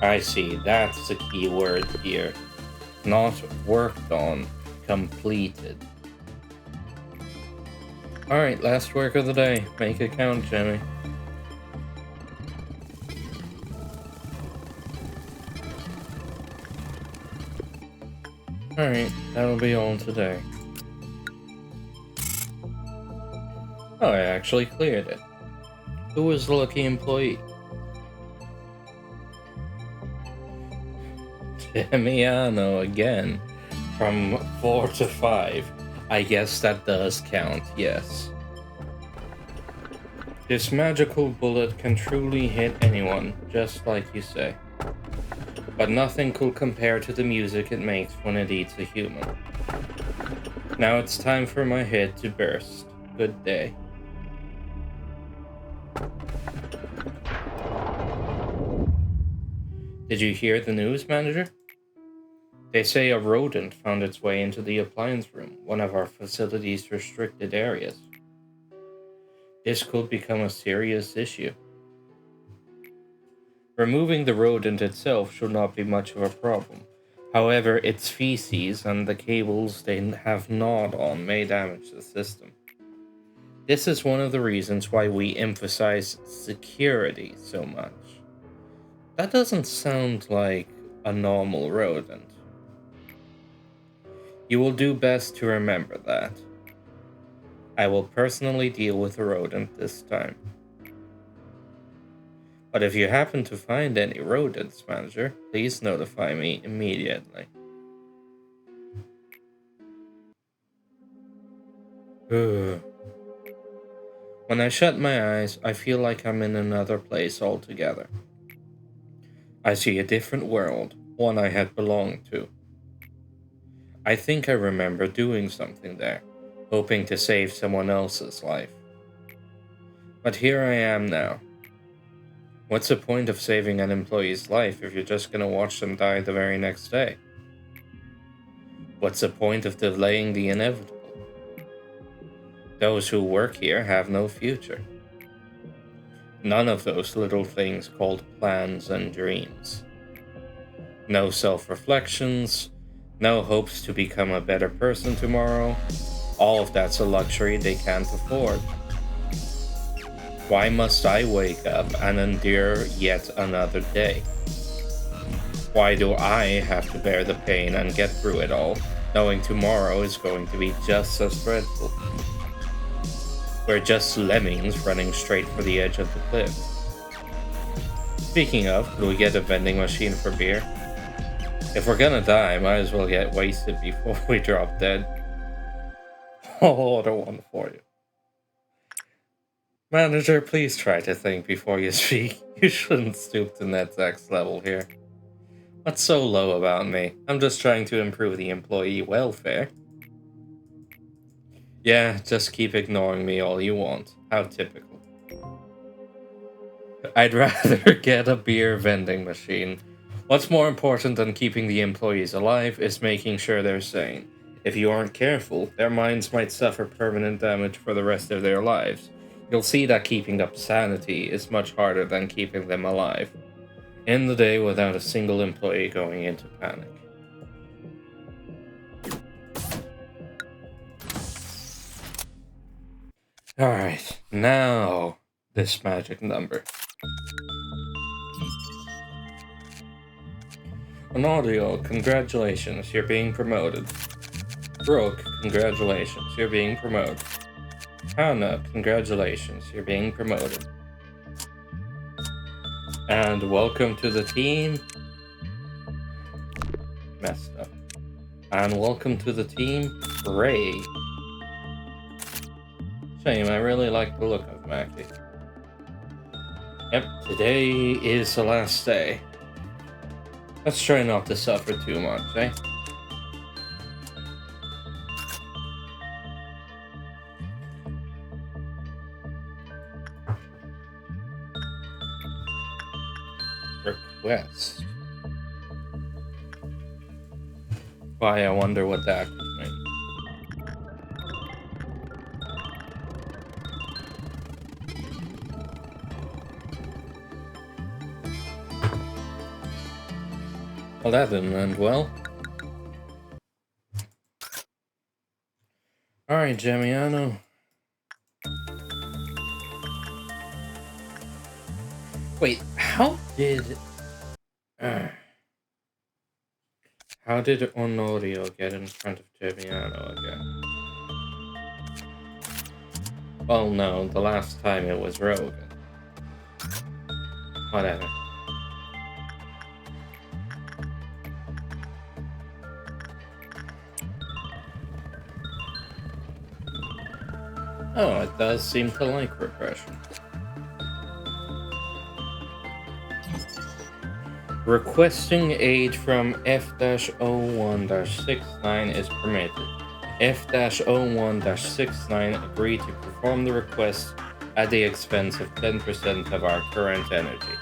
I see, that's the key word here. Not worked on, completed. Alright, last work of the day. Make it count, Jimmy. Alright, that'll be all today. Oh, I actually cleared it. Who was the lucky employee? Demiano again. From 4 to 5. I guess that does count, yes. This magical bullet can truly hit anyone, just like you say. But nothing could compare to the music it makes when it eats a human. Now it's time for my head to burst. Good day. Did you hear the news, manager? They say a rodent found its way into the appliance room, one of our facility's restricted areas. This could become a serious issue. Removing the rodent itself should not be much of a problem. However, its feces and the cables they have gnawed on may damage the system. This is one of the reasons why we emphasize security so much. That doesn't sound like a normal rodent. You will do best to remember that. I will personally deal with the rodent this time. But if you happen to find any rodents, manager, please notify me immediately. When I shut my eyes, I feel like I'm in another place altogether. I see a different world, one I had belonged to. I think I remember doing something there, hoping to save someone else's life. But here I am now. What's the point of saving an employee's life if you're just gonna watch them die the very next day? What's the point of delaying the inevitable? Those who work here have no future. None of those little things called plans and dreams. No self-reflections, no hopes to become a better person tomorrow. All of that's a luxury they can't afford. Why must I wake up and endure yet another day? Why do I have to bear the pain and get through it all, knowing tomorrow is going to be just as dreadful? We're just lemmings running straight for the edge of the cliff. Speaking of, could we get a vending machine for beer? If we're gonna die, might as well get wasted before we drop dead. I'll order one for you. Manager, please try to think before you speak. You shouldn't stoop to NetZach's level here. What's so low about me? I'm just trying to improve the employee welfare. Yeah, just keep ignoring me all you want. How typical. I'd rather get a beer vending machine. What's more important than keeping the employees alive is making sure they're sane. If you aren't careful, their minds might suffer permanent damage for the rest of their lives. You'll see that keeping up sanity is much harder than keeping them alive. End the day without a single employee going into panic. Alright, now this magic number. On audio, congratulations, you're being promoted. Brooke, congratulations, you're being promoted. Hannah, congratulations, you're being promoted. And welcome to the team. Messed up. And welcome to the team, Ray. Shame, I really like the look of Mackie. Yep, today is the last day. Let's try not to suffer too much, eh? Request. Why, I wonder what that could mean. Well, that didn't end well. Alright, Gemiano. Wait, how did Honorio get in front of Gemiano again? Well, no, the last time it was Rogan. Whatever. Oh, it does seem to like repression. Requesting aid from F-01-69 is permitted. F-01-69 agreed to perform the request at the expense of 10% of our current energy.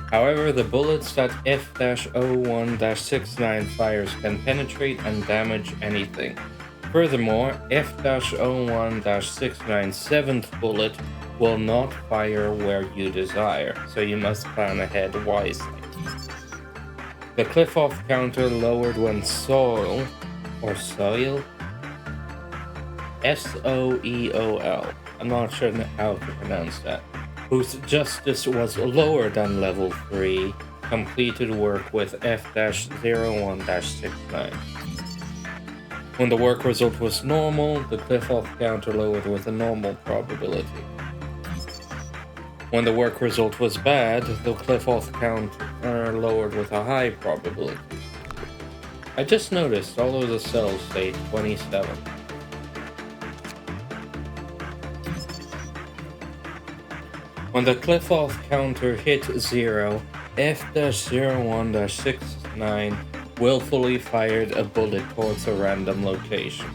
However, the bullets that F-01-69 fires can penetrate and damage anything. Furthermore, F-01-69's 7th bullet will not fire where you desire, so you must plan ahead wisely. The cliff-off counter lowered when soil, or soil? S-O-E-O-L. I'm not sure how to pronounce that. Whose justice was lower than level 3, completed work with F-01-69. When the work result was normal, the cliff-off counter lowered with a normal probability. When the work result was bad, the cliff-off counter lowered with a high probability. I just noticed all of the cells say 27. When the cliff-off counter hit 0, F-01-69 willfully fired a bullet towards a random location.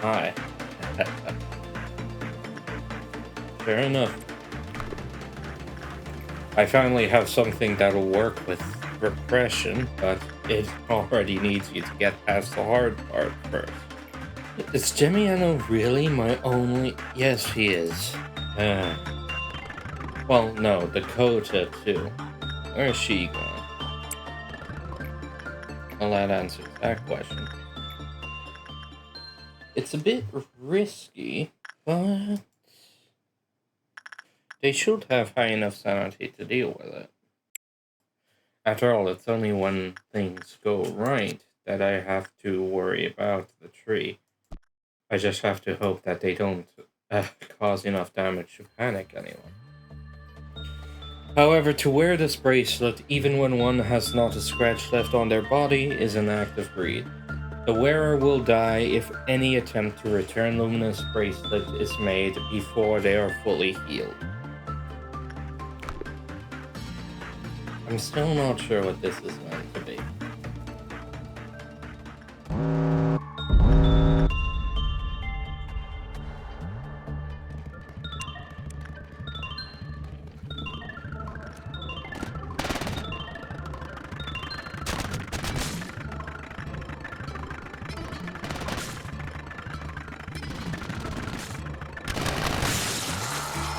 Hi. Fair enough. I finally have something that'll work with repression, but it already needs you to get past the hard part first. Is Gemiano really my only... Yes, he is. Well, no, Dakota, too. Where is she going? Well, that answers that question. It's a bit risky, but... they should have high enough sanity to deal with it. After all, it's only when things go right that I have to worry about the tree. I just have to hope that they don't cause enough damage to panic anyone. However, to wear this bracelet, even when one has not a scratch left on their body, is an act of greed. The wearer will die if any attempt to return Lumina's bracelet is made before they are fully healed. I'm still not sure what this is meant to be.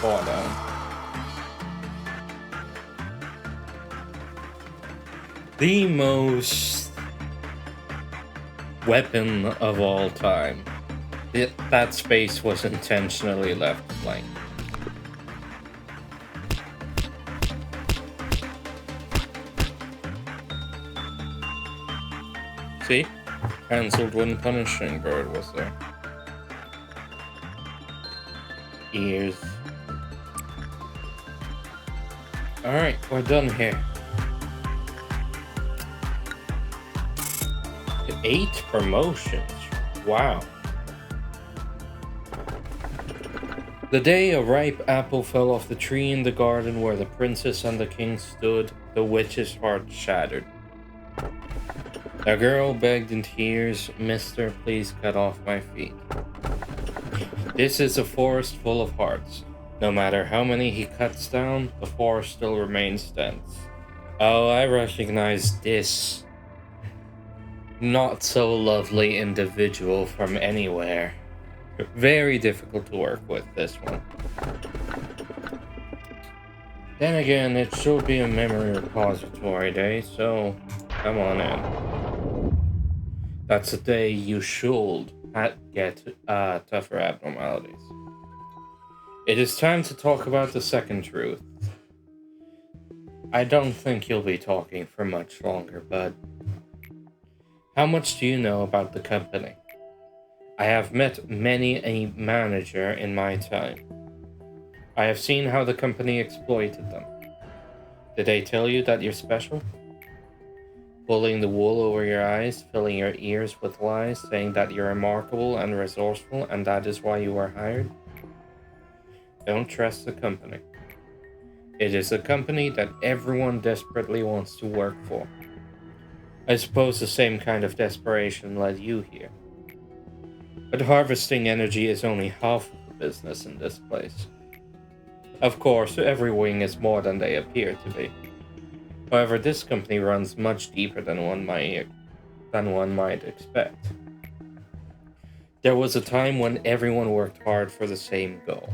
fall down. The most weapon of all time. That space was intentionally left blank. See? Cancelled when punishing bird was there. Ears. Alright, we're done here. 8 promotions. Wow. The day a ripe apple fell off the tree in the garden where the princess and the king stood, the witch's heart shattered. The girl begged in tears, "Mister, please cut off my feet. This is a forest full of hearts. No matter how many he cuts down, the forest still remains dense." Oh, I recognize this not so lovely individual from anywhere. Very difficult to work with, this one. Then again, it should be a memory repository day, so come on in. That's a day you should get tougher abnormalities. It is time to talk about the second truth. I don't think you'll be talking for much longer, bud. How much do you know about the company? I have met many a manager in my time. I have seen how the company exploited them. Did they tell you that you're special? Pulling the wool over your eyes, filling your ears with lies, saying that you're remarkable and resourceful and that is why you were hired? Don't trust the company. It is a company that everyone desperately wants to work for. I suppose the same kind of desperation led you here. But harvesting energy is only half of the business in this place. Of course, every wing is more than they appear to be. However, this company runs much deeper than one might expect. There was a time when everyone worked hard for the same goal.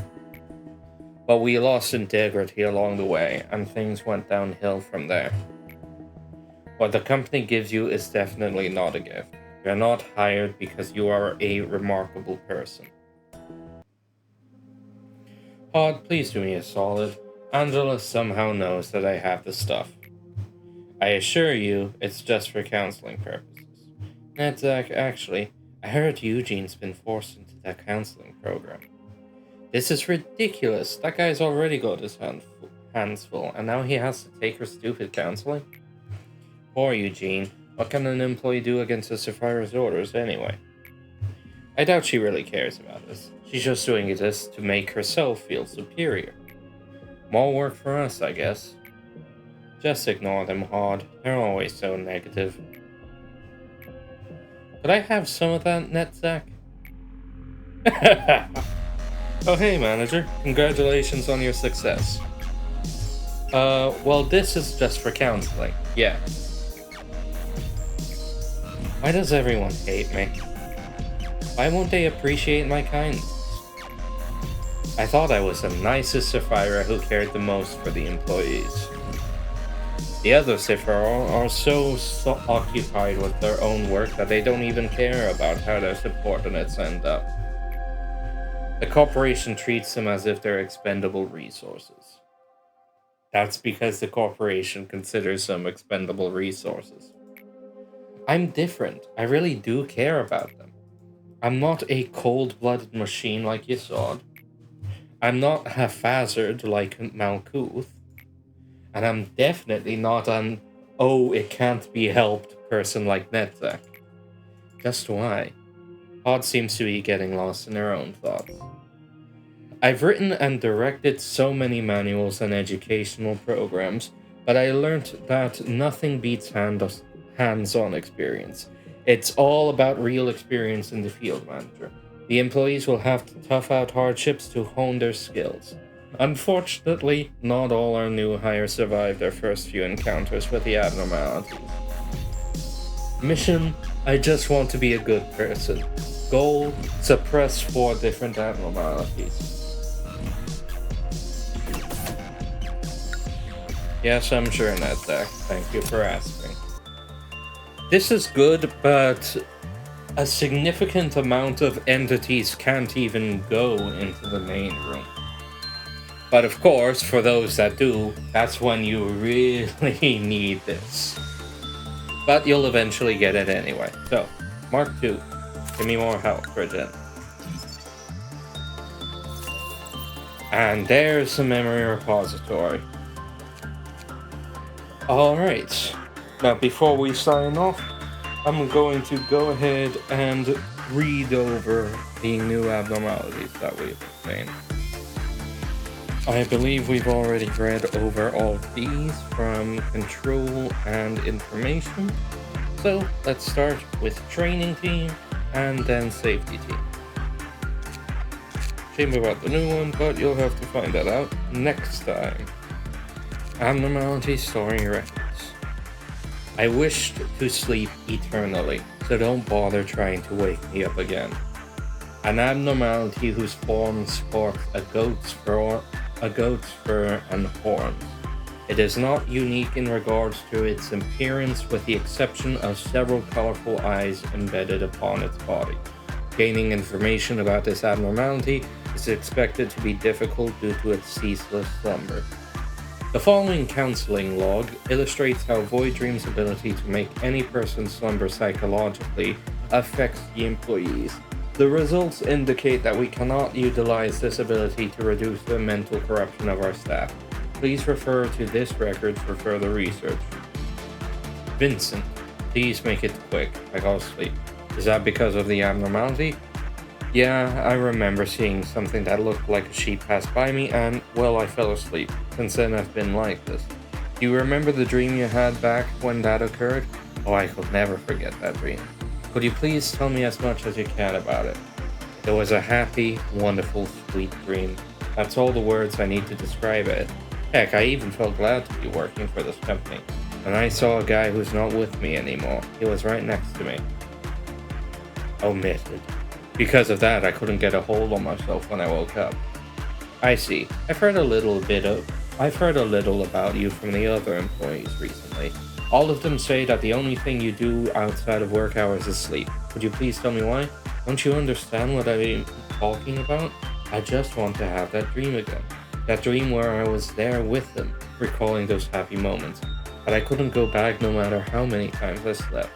But we lost integrity along the way, and things went downhill from there. What the company gives you is definitely not a gift. You're not hired because you are a remarkable person. Pod, please do me a solid. Angela somehow knows that I have the stuff. I assure you, it's just for counseling purposes. Zach, actually, I heard Eugene's been forced into that counseling program. This is ridiculous. That guy's already got his hands full, and now he has to take her stupid counseling? Poor Eugene. What can an employee do against a Sapphira's orders, anyway? I doubt she really cares about this. She's just doing this to make herself feel superior. More work for us, I guess. Just ignore them, Hod. They're always so negative. Could I have some of that, Netzach? Oh, hey, manager. Congratulations on your success. Well, this is just for counseling. Yeah. Why does everyone hate me? Why won't they appreciate my kindness? I thought I was the nicest Sapphira who cared the most for the employees. The other Sapphira are so occupied with their own work that they don't even care about how their subordinates end up. The corporation treats them as if they're expendable resources. That's because the corporation considers them expendable resources. I'm different. I really do care about them. I'm not a cold-blooded machine like Yesod. I'm not haphazard like Malkuth. And I'm definitely not an oh-it-can't-be-helped person like Netzach. Just why? Pod seems to be getting lost in her own thoughts. I've written and directed so many manuals and educational programs, but I learned that nothing beats hands-on experience. It's all about real experience in the field, manager. The employees will have to tough out hardships to hone their skills. Unfortunately, not all our new hires survive their first few encounters with the abnormalities. Mission: I just want to be a good person. Goal: suppress 4 different abnormalities. Yes, I'm sure, Nasdaq. Thank you for asking. This is good, but a significant amount of entities can't even go into the main room. But of course, for those that do, that's when you really need this. But you'll eventually get it anyway. So, Mark 2. Give me more health, Bridget. And there's the memory repository. Alright. Now, before we sign off, I'm going to go ahead and read over the new abnormalities that we've obtained. I believe we've already read over all of these from control and information. So let's start with training team and then safety team. Shame about the new one, but you'll have to find that out next time. Abnormality storing records. I wished to sleep eternally, so don't bother trying to wake me up again. An abnormality whose form sports a goat's fur and horns. It is not unique in regards to its appearance, with the exception of several colorful eyes embedded upon its body. Gaining information about this abnormality is expected to be difficult due to its ceaseless slumber. The following counseling log illustrates how Void Dream's ability to make any person slumber psychologically affects the employees. The results indicate that we cannot utilize this ability to reduce the mental corruption of our staff. Please refer to this record for further research. Vincent, please make it quick. I gotta sleep. Is that because of the abnormality? Yeah, I remember seeing something that looked like a sheep pass by me and, well, I fell asleep. Since then I've been like this. Do you remember the dream you had back when that occurred? Oh, I could never forget that dream. Could you please tell me as much as you can about it? It was a happy, wonderful, sweet dream. That's all the words I need to describe it. Heck, I even felt glad to be working for this company. And I saw a guy who's not with me anymore. He was right next to me. Omitted. Because of that, I couldn't get a hold on myself when I woke up. I see. I've heard a little about you from the other employees recently. All of them say that the only thing you do outside of work hours is sleep. Could you please tell me why? Don't you understand what I'm talking about? I just want to have that dream again. That dream where I was there with them, recalling those happy moments. But I couldn't go back no matter how many times I slept.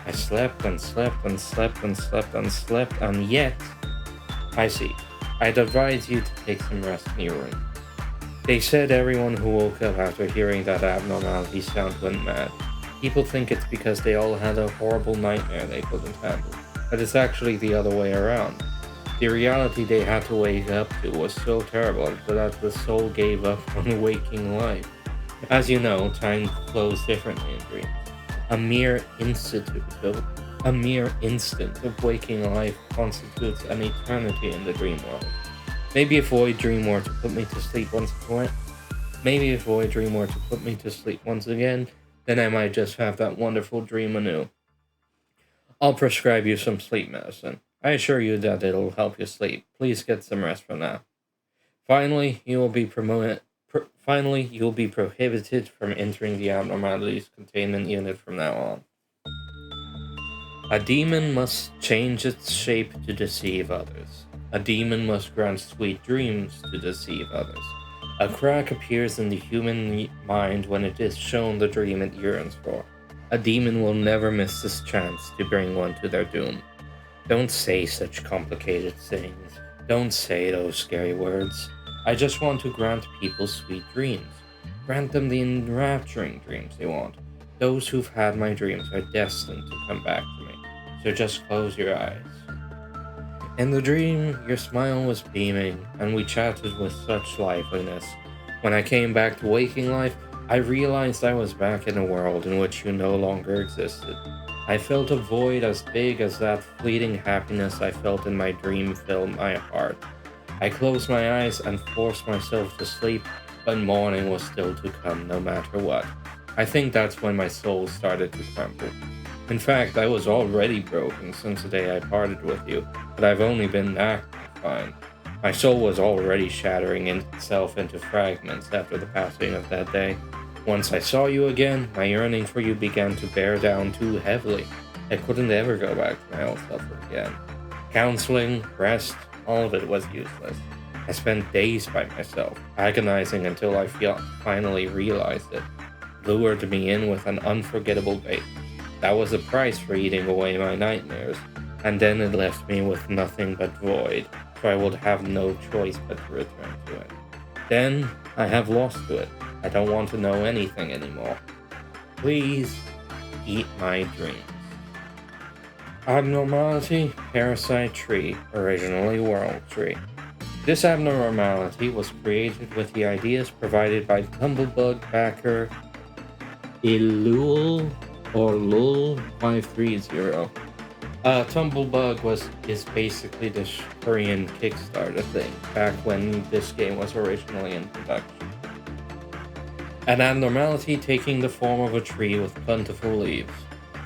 I slept and slept and slept and slept and slept, and yet... I see. I'd advise you to take some rest in your room. They said everyone who woke up after hearing that abnormality sound went mad. People think it's because they all had a horrible nightmare they couldn't handle, but it's actually the other way around. The reality they had to wake up to was so terrible that the soul gave up on waking life. As you know, time flows differently in dreams. A mere instant of waking life constitutes an eternity in the dream world. Maybe if Void Dream were to put me to sleep once again, then I might just have that wonderful dream anew. I'll prescribe you some sleep medicine. I assure you that it'll help you sleep. Please get some rest for now. Finally, you'll be prohibited from entering the abnormalities containment unit from now on. A demon must change its shape to deceive others. A demon must grant sweet dreams to deceive others. A crack appears in the human mind when it is shown the dream it yearns for. A demon will never miss this chance to bring one to their doom. Don't say such complicated things. Don't say those scary words. I just want to grant people sweet dreams. Grant them the enrapturing dreams they want. Those who've had my dreams are destined to come back to me. So just close your eyes. In the dream, your smile was beaming, and we chatted with such liveliness. When I came back to waking life, I realized I was back in a world in which you no longer existed. I felt a void as big as that fleeting happiness I felt in my dream filled my heart. I closed my eyes and forced myself to sleep, but morning was still to come no matter what. I think that's when my soul started to crumble. In fact, I was already broken since the day I parted with you, but I've only been that fine. My soul was already shattering itself into fragments after the passing of that day. Once I saw you again, my yearning for you began to bear down too heavily. I couldn't ever go back to my old self again. Counseling, rest, all of it was useless. I spent days by myself, agonizing until I finally realized it. Lured me in with an unforgettable bait. That was the price for eating away my nightmares, and then it left me with nothing but void, so I would have no choice but to return to it. Then, I have lost to it. I don't want to know anything anymore. Please, eat my dreams. Abnormality, Parasite Tree, originally World Tree. This abnormality was created with the ideas provided by Tumblebug backer Ilul or Lul530. Tumblebug is basically this Korean Kickstarter thing, back when this game was originally in production. An abnormality taking the form of a tree with plentiful leaves.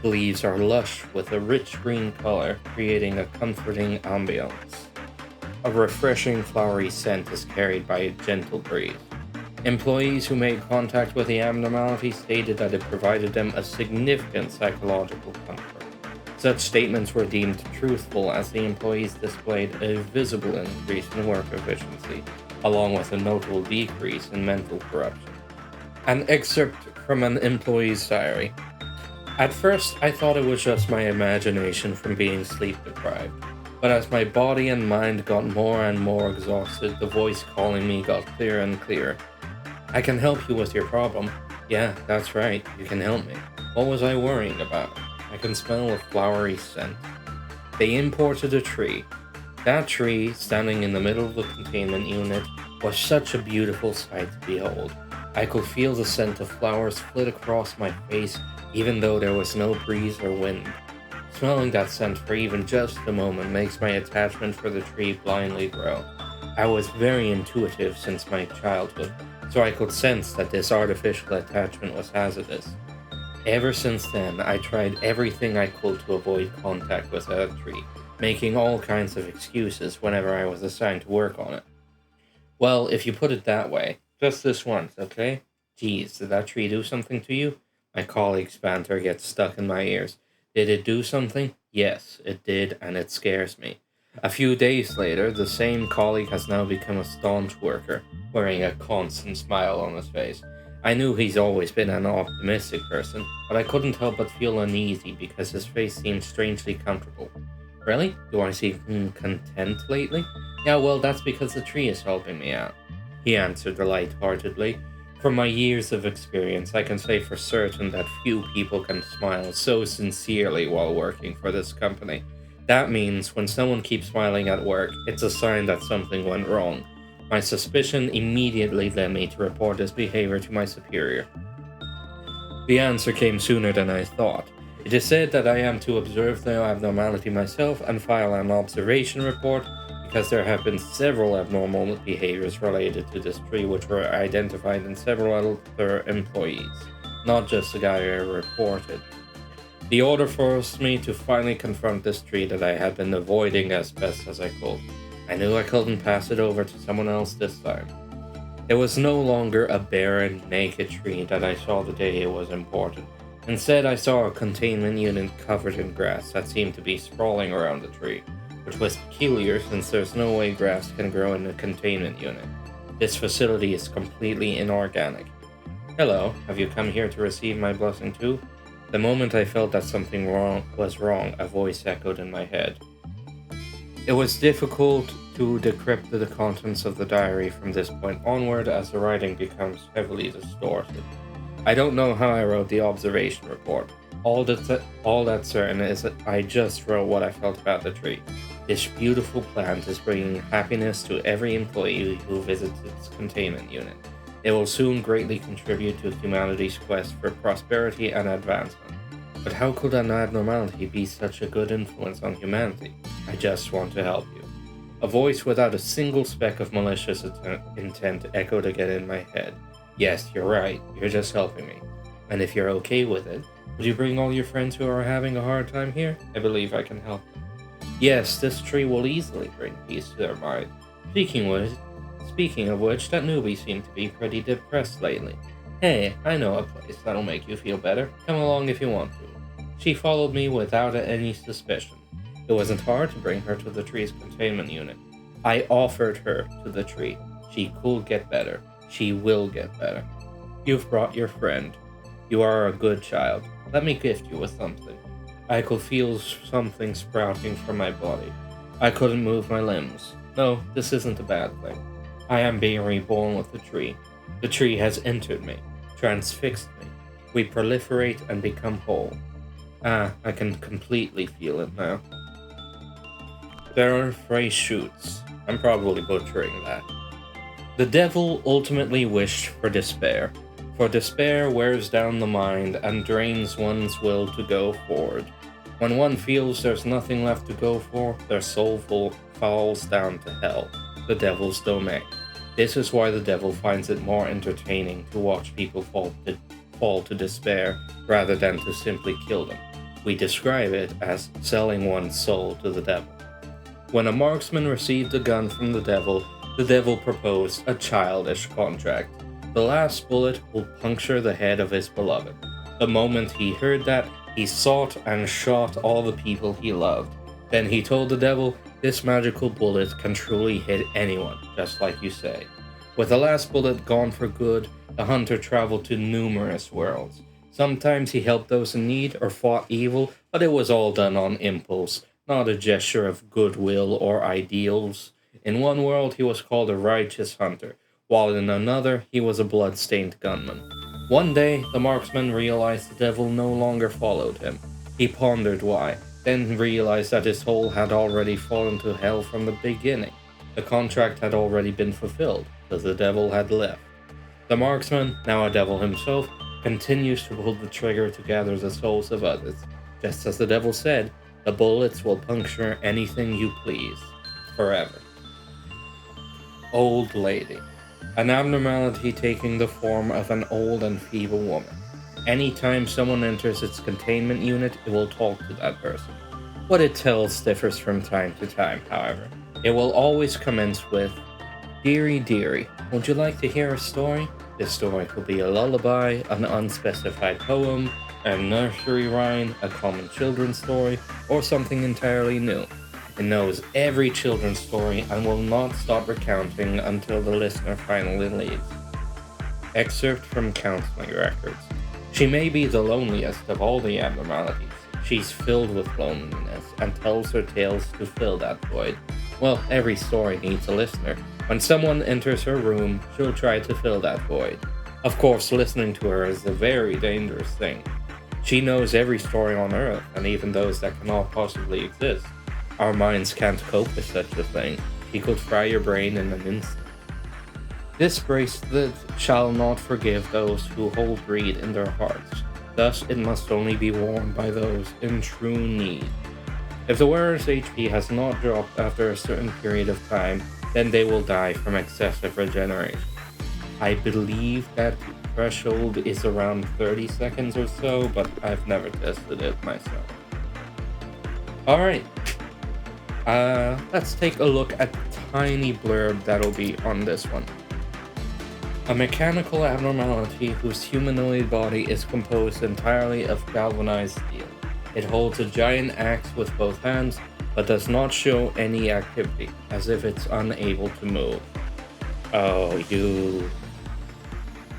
The leaves are lush with a rich green color, creating a comforting ambiance. A refreshing flowery scent is carried by a gentle breeze. Employees who made contact with the abnormality stated that it provided them a significant psychological comfort. Such statements were deemed truthful as the employees displayed a visible increase in work efficiency, along with a notable decrease in mental corruption. An excerpt from an employee's diary. At first, I thought it was just my imagination from being sleep deprived, but as my body and mind got more and more exhausted, the voice calling me got clearer and clearer. I can help you with your problem. Yeah, that's right, you can help me. What was I worrying about? I can smell a flowery scent. They imported a tree. That tree, standing in the middle of the containment unit, was such a beautiful sight to behold. I could feel the scent of flowers flit across my face, even though there was no breeze or wind. Smelling that scent for even just a moment makes my attachment for the tree blindly grow. I was very intuitive since my childhood, so I could sense that this artificial attachment was hazardous. Ever since then, I tried everything I could to avoid contact with that tree, making all kinds of excuses whenever I was assigned to work on it. Well, if you put it that way, just this once, okay? Geez, did that tree do something to you? My colleague's banter gets stuck in my ears. Did it do something? Yes, it did, and it scares me. A few days later, the same colleague has now become a staunch worker, wearing a constant smile on his face. I knew he's always been an optimistic person, but I couldn't help but feel uneasy because his face seemed strangely comfortable. Really? Do I seem content lately? Yeah, well, that's because the tree is helping me out, he answered light-heartedly. From my years of experience, I can say for certain that few people can smile so sincerely while working for this company. That means when someone keeps smiling at work, it's a sign that something went wrong. My suspicion immediately led me to report this behavior to my superior. The answer came sooner than I thought. It is said that I am to observe the abnormality myself and file an observation report, because there have been several abnormal behaviors related to this tree which were identified in several other employees, not just the guy I reported. The order forced me to finally confront this tree that I had been avoiding as best as I could. I knew I couldn't pass it over to someone else this time. It was no longer a barren, naked tree that I saw the day it was imported. Instead, I saw a containment unit covered in grass that seemed to be sprawling around the tree, which was peculiar since there's no way grass can grow in a containment unit. This facility is completely inorganic. Hello, have you come here to receive my blessing too? The moment I felt that something was wrong, a voice echoed in my head. It was difficult to decrypt the contents of the diary from this point onward as the writing becomes heavily distorted. I don't know how I wrote the observation report. All that's certain is that I just wrote what I felt about the tree. This beautiful plant is bringing happiness to every employee who visits its containment unit. It will soon greatly contribute to humanity's quest for prosperity and advancement. But how could an abnormality be such a good influence on humanity? I just want to help you. A voice without a single speck of malicious intent echoed again in my head. Yes, you're right. You're just helping me. And if you're okay with it, would you bring all your friends who are having a hard time here? I believe I can help them. Yes, this tree will easily bring peace to their mind. Speaking of which, that newbie seemed to be pretty depressed lately. Hey, I know a place that'll make you feel better. Come along if you want to. She followed me without any suspicion. It wasn't hard to bring her to the tree's containment unit. I offered her to the tree. She could get better. She will get better. You've brought your friend. You are a good child. Let me gift you with something. I could feel something sprouting from my body. I couldn't move my limbs. No, this isn't a bad thing. I am being reborn with the tree. The tree has entered me, transfixed me. We proliferate and become whole. I can completely feel it now. There are three shoots. I'm probably butchering that. The devil ultimately wished for despair. For despair wears down the mind and drains one's will to go forward. When one feels there's nothing left to go for, their soul falls down to hell, the devil's domain. This is why the devil finds it more entertaining to watch people fall to despair rather than to simply kill them. We describe it as selling one's soul to the devil. When a marksman received a gun from the devil proposed a childish contract. The last bullet will puncture the head of his beloved. The moment he heard that, he sought and shot all the people he loved. Then he told the devil, this magical bullet can truly hit anyone, just like you say. With the last bullet gone for good, the hunter traveled to numerous worlds. Sometimes he helped those in need or fought evil, but it was all done on impulse, not a gesture of goodwill or ideals. In one world, he was called a righteous hunter, while in another, he was a blood-stained gunman. One day, the marksman realized the devil no longer followed him. He pondered why, then realized that his soul had already fallen to hell from the beginning. The contract had already been fulfilled, because the devil had left. The marksman, now a devil himself, continues to pull the trigger to gather the souls of others. Just as the devil said, the bullets will puncture anything you please, forever. Old lady. An abnormality taking the form of an old and feeble woman. Anytime someone enters its containment unit, it will talk to that person. What it tells differs from time to time, however. It will always commence with, "Dearie, dearie, would you like to hear a story?" This story could be a lullaby, an unspecified poem, a nursery rhyme, a common children's story, or something entirely new. It knows every children's story and will not stop recounting until the listener finally leaves. Excerpt from counseling records. She may be the loneliest of all the abnormalities. She's filled with loneliness and tells her tales to fill that void. Well, every story needs a listener. When someone enters her room, she'll try to fill that void. Of course, listening to her is a very dangerous thing. She knows every story on Earth, and even those that cannot possibly exist. Our minds can't cope with such a thing. He could fry your brain in an instant. This bracelet shall not forgive those who hold greed in their hearts. Thus, it must only be worn by those in true need. If the wearer's HP has not dropped after a certain period of time, then they will die from excessive regeneration. I believe that threshold is around 30 seconds or so, but I've never tested it myself. Alright. Let's take a look at the tiny blurb that'll be on this one. A mechanical abnormality whose humanoid body is composed entirely of galvanized steel. It holds a giant axe with both hands, but does not show any activity, as if it's unable to move. Oh, you...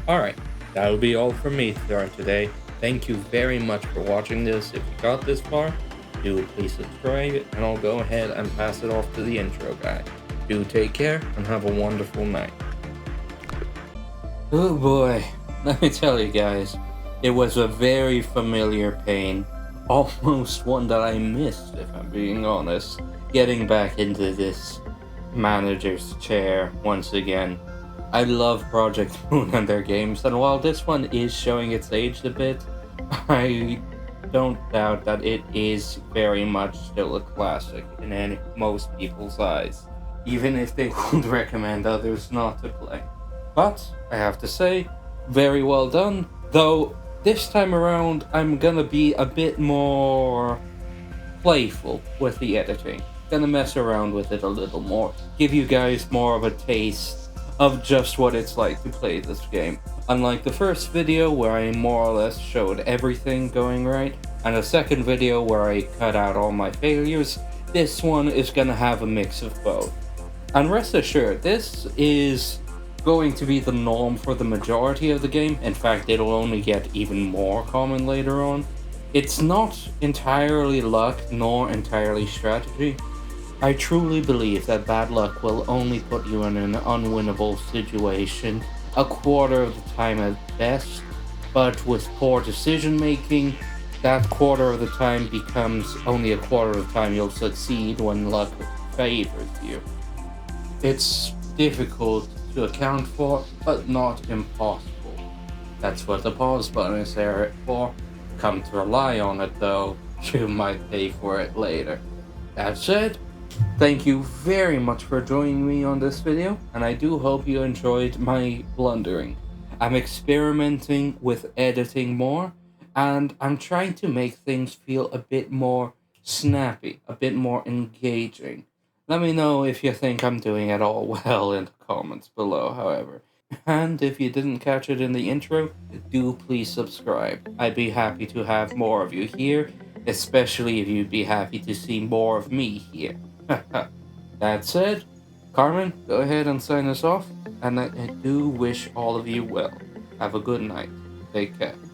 Alright, that'll be all from me for today. Thank you very much for watching this. If you got this far, do please subscribe, and I'll go ahead and pass it off to the intro guy. Do take care, and have a wonderful night. Oh boy, let me tell you guys, it was a very familiar pain. Almost one that I missed, if I'm being honest. Getting back into this manager's chair once again. I love Project Moon and their games, and while this one is showing its age a bit, I don't doubt that it is very much still a classic in most people's eyes, even if they would recommend others not to play. But, I have to say, very well done, though this time around I'm gonna be a bit more playful with the editing. Gonna mess around with it a little more, give you guys more of a taste of just what it's like to play this game. Unlike the first video where I more or less showed everything going right, and the second video where I cut out all my failures, this one is gonna have a mix of both. And rest assured, this is going to be the norm for the majority of the game. In fact, it'll only get even more common later on. It's not entirely luck nor entirely strategy. I truly believe that bad luck will only put you in an unwinnable situation a quarter of the time at best, but with poor decision making, that quarter of the time becomes only a quarter of the time you'll succeed when luck favors you. It's difficult to account for, but not impossible. That's what the pause button is there for. Come to rely on it though, you might pay for it later. That said, thank you very much for joining me on this video, and I do hope you enjoyed my blundering. I'm experimenting with editing more, and I'm trying to make things feel a bit more snappy, a bit more engaging. Let me know if you think I'm doing it all well in the comments below, however. And if you didn't catch it in the intro, do please subscribe. I'd be happy to have more of you here, especially if you'd be happy to see more of me here. That said, Carmen, go ahead and sign us off, and I do wish all of you well. Have a good night. Take care.